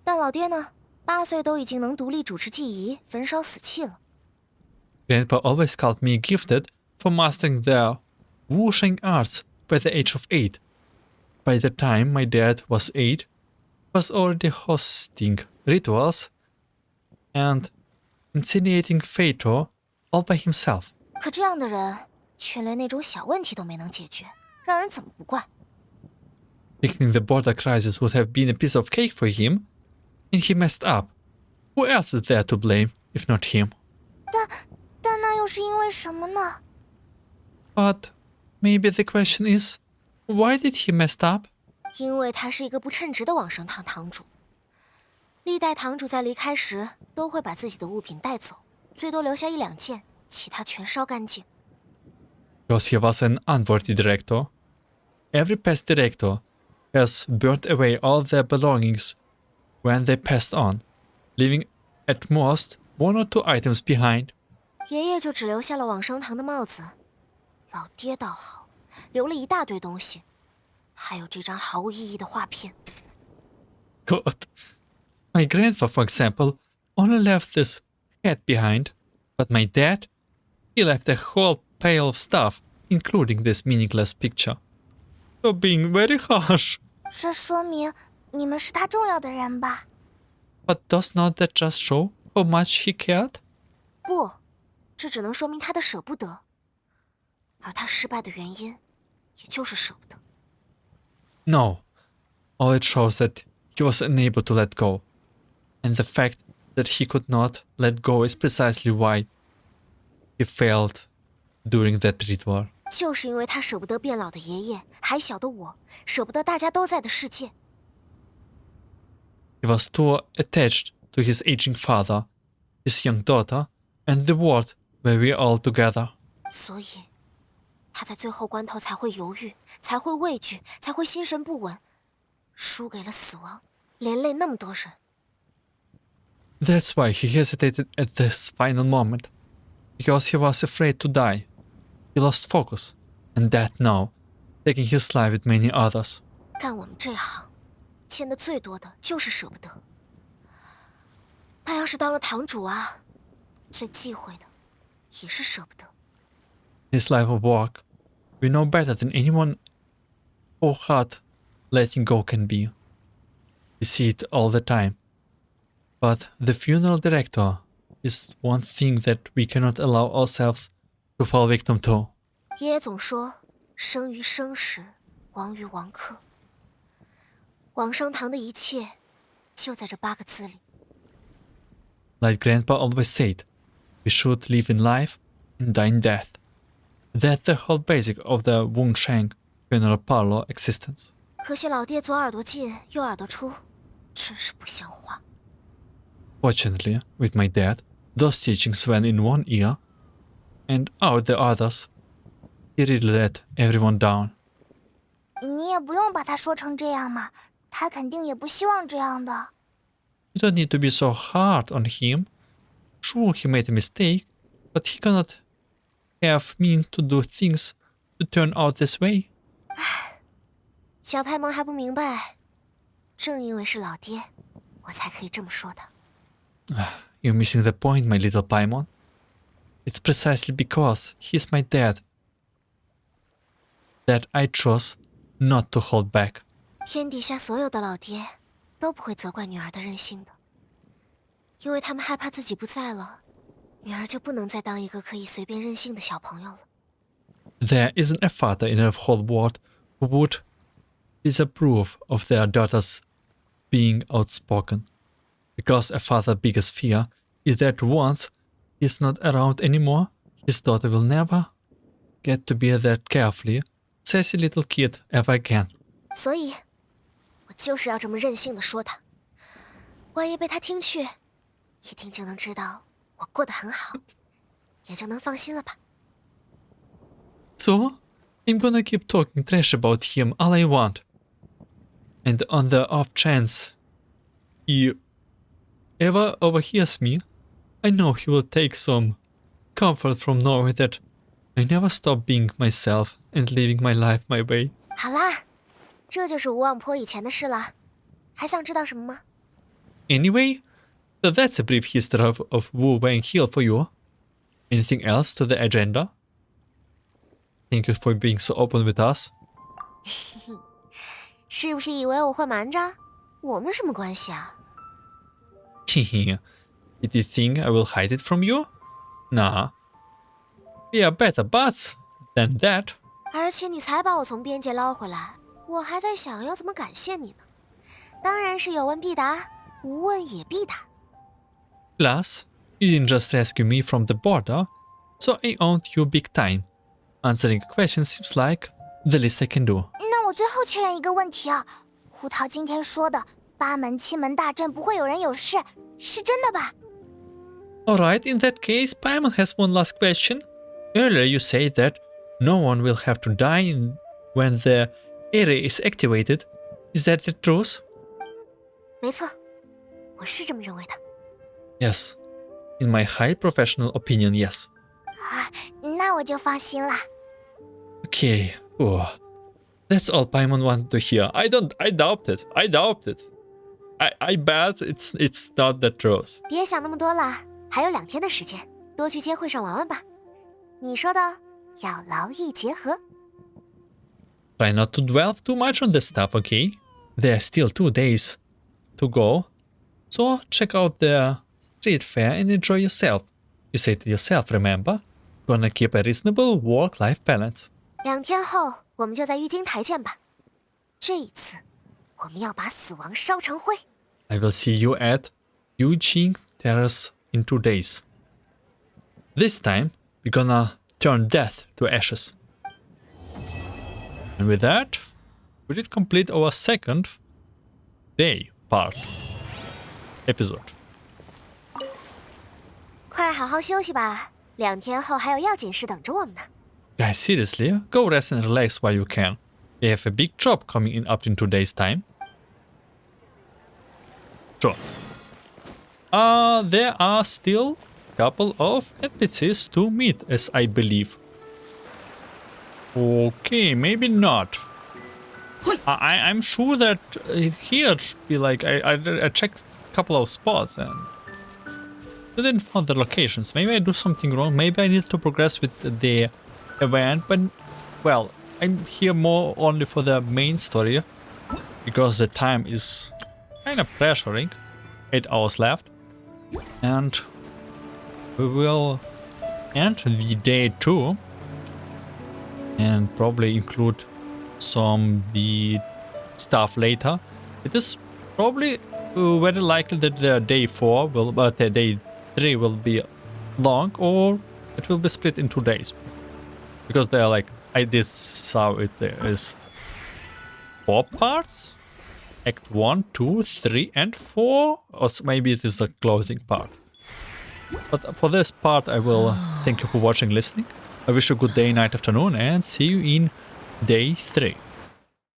但老爹呢，8岁都已经能独立主持祭仪、焚烧死气了。 Grandpa always called me gifted for mastering the wusheng arts by the age of 8. By the time my dad was 8, was already hosting rituals and initiating Feiyun all by himself. 可这样的人，却连那种小问题都没能解决，让人怎么不怪？ Picking the border crisis would have been a piece of cake for him, and he messed up. Who else is there to blame if not him? 但那又是因为什么呢？ But maybe the question is, why did he mess up? 因为他是一个不称职的往生堂堂主。历代堂主在离开时都会把自己的物品带走，最多留下1、2件，其他全烧干净。 Because he was an unworthy director. Every past director has burnt away all their belongings when they passed on, leaving at most 1 or 2 items behind. 爷爷就只留下了往生堂的帽子，老爹倒好，留了一大堆东西，还有这张毫无意义的画片。 God. My grandpa, for example, only left this hat behind, but my dad, he left a whole pile of stuff, including this meaningless picture. You're being very harsh. 这说明你们是他重要的人吧？ But does not that just show how much he cared? 不，这只能说明他的舍不得，而他失败的原因，也就是舍不得。 No. All it shows that he was unable to let go. And the fact that he could not let go is precisely why he failed during that ritual. 就是因为他舍不得变老的爷爷，还小的我，舍不得大家都在的世界。 He was too attached to his aging father, his young daughter, and the world where we all together. 所以，他在最后关头才会犹豫，才会畏惧，才会心神不稳，输给了死亡，连累那么多人。 That's why he hesitated at this final moment, because he was afraid to die. He lost focus, and death now, taking his life with many others. 干我们这行，见的最多的就是舍不得。他要是当了堂主啊，最忌讳的也是舍不得。 This life of work, we know better than anyone how hard letting go can be. We see it all the time. But the funeral director is one thing that we cannot allow ourselves to fall victim to. 爷爷总说，生于生时，亡于亡客。往生堂的一切，就在这8个字里。Like Grandpa always said, we should live in life and die in death. That's the whole basic of the Wungsheng funeral parlor existence. 可惜老爹左耳朵进右耳朵出，真是不像话。Fortunately, with my dad, those teachings went in one ear and out the others. He really let everyone down. 你也不用把他说成这样嘛，他肯定也不希望这样的。You don't need to be so hard on him. Sure, he made a mistake, but he cannot have mean to do things to turn out this way. 小派蒙还不明白，正因为是老爹，我才可以这么说的。You're missing the point, my little Paimon. It's precisely because he's my dad that I chose not to hold back. 天底下所有的老爹都不会责怪女儿的任性的，因为他们害怕自己不在了，女儿就不能再当一个可以随便任性的小朋友了。There isn't a father in the whole world who would disapprove of their daughters being outspoken, because a father's biggest fear is that once he's not around anymore, his daughter will never get to be that carefully, sassy little kid ever again. 所以，我就是要这么任性的说他，万一被他听去，一定就能知道我过得很好，也就能放心了吧。So, I'm gonna keep talking trash about him all I want. And on the off chance he ever overhears me, I know he will take some comfort from knowing that I never stop being myself and living my life my way. 好啦，这就是无望坡以前的事了，还想知道什么吗？ Anyway, so that's a brief history of Wu Wanghill for you. Anything else to the agenda? Thank you for being so open with us. 是不是以为我会瞒着？我们什么关系啊？ Did you think I will hide it from you? Nah. We are better buds than that. 而且你才把我从边界捞回来，我还在想要怎么感谢你呢。当然是有问必答，无问也必答。 Plus, you didn't just rescue me from the border, so I owned you big time. Answering questions seems like the least I can do. 那我最后确认一个问题啊，胡桃今天说的八门七门大阵不会有人有事，是真的吧？ Alright, in that case, Paimon has one last question. Earlier you said that no one will have to die when the area is activated. Is that the truth? 没错，我是这么认为的。 Yes. In my high professional opinion, yes. 啊，那我就放心啦。 Okay. Oh. That's all Paimon wanted to hear. I doubt it. I bet it's not the truth. 别想那么多了，还有2天的时间，多去街会上玩玩吧。你说的要劳逸结合。 Try not to dwell too much on this stuff, okay? There are still 2 days to go. So check out the street fair and enjoy yourself. You said to yourself, remember? Gonna keep a reasonable work-life balance. 2天后我们就在玉京台见吧。这一次，我们要把死亡烧成灰。 I will see you at Yuqing Terrace in 2 days. This time, we're gonna turn death to ashes. And with that, we did complete our second day part episode. 快好好休息吧，2天后还有要紧事等着我们呢。 Guys, seriously, go rest and relax while you can. We have a big job coming in up in 2 days' time. Sure. There are still a couple of NPCs to meet, as I believe. Okay, maybe not. I'm sure that here it should be like I checked a couple of spots and didn't find the locations. Maybe I do something wrong. Maybe I need to progress with the event, but well, I'm here more only for the main story because the time is kind of pressuring. 8 hours left, and we will end the day 2 and probably include some the stuff later. It is probably very likely that the day 4 will, the day 3 will be long, or it will be split in 2 days. Because they are like, I did saw it there is 4 parts? Act 1, 2, 3 and 4? Or maybe it is a closing part. But for this part I will thank you for watching, listening. I wish you a good day, night, afternoon, and see you in day 3.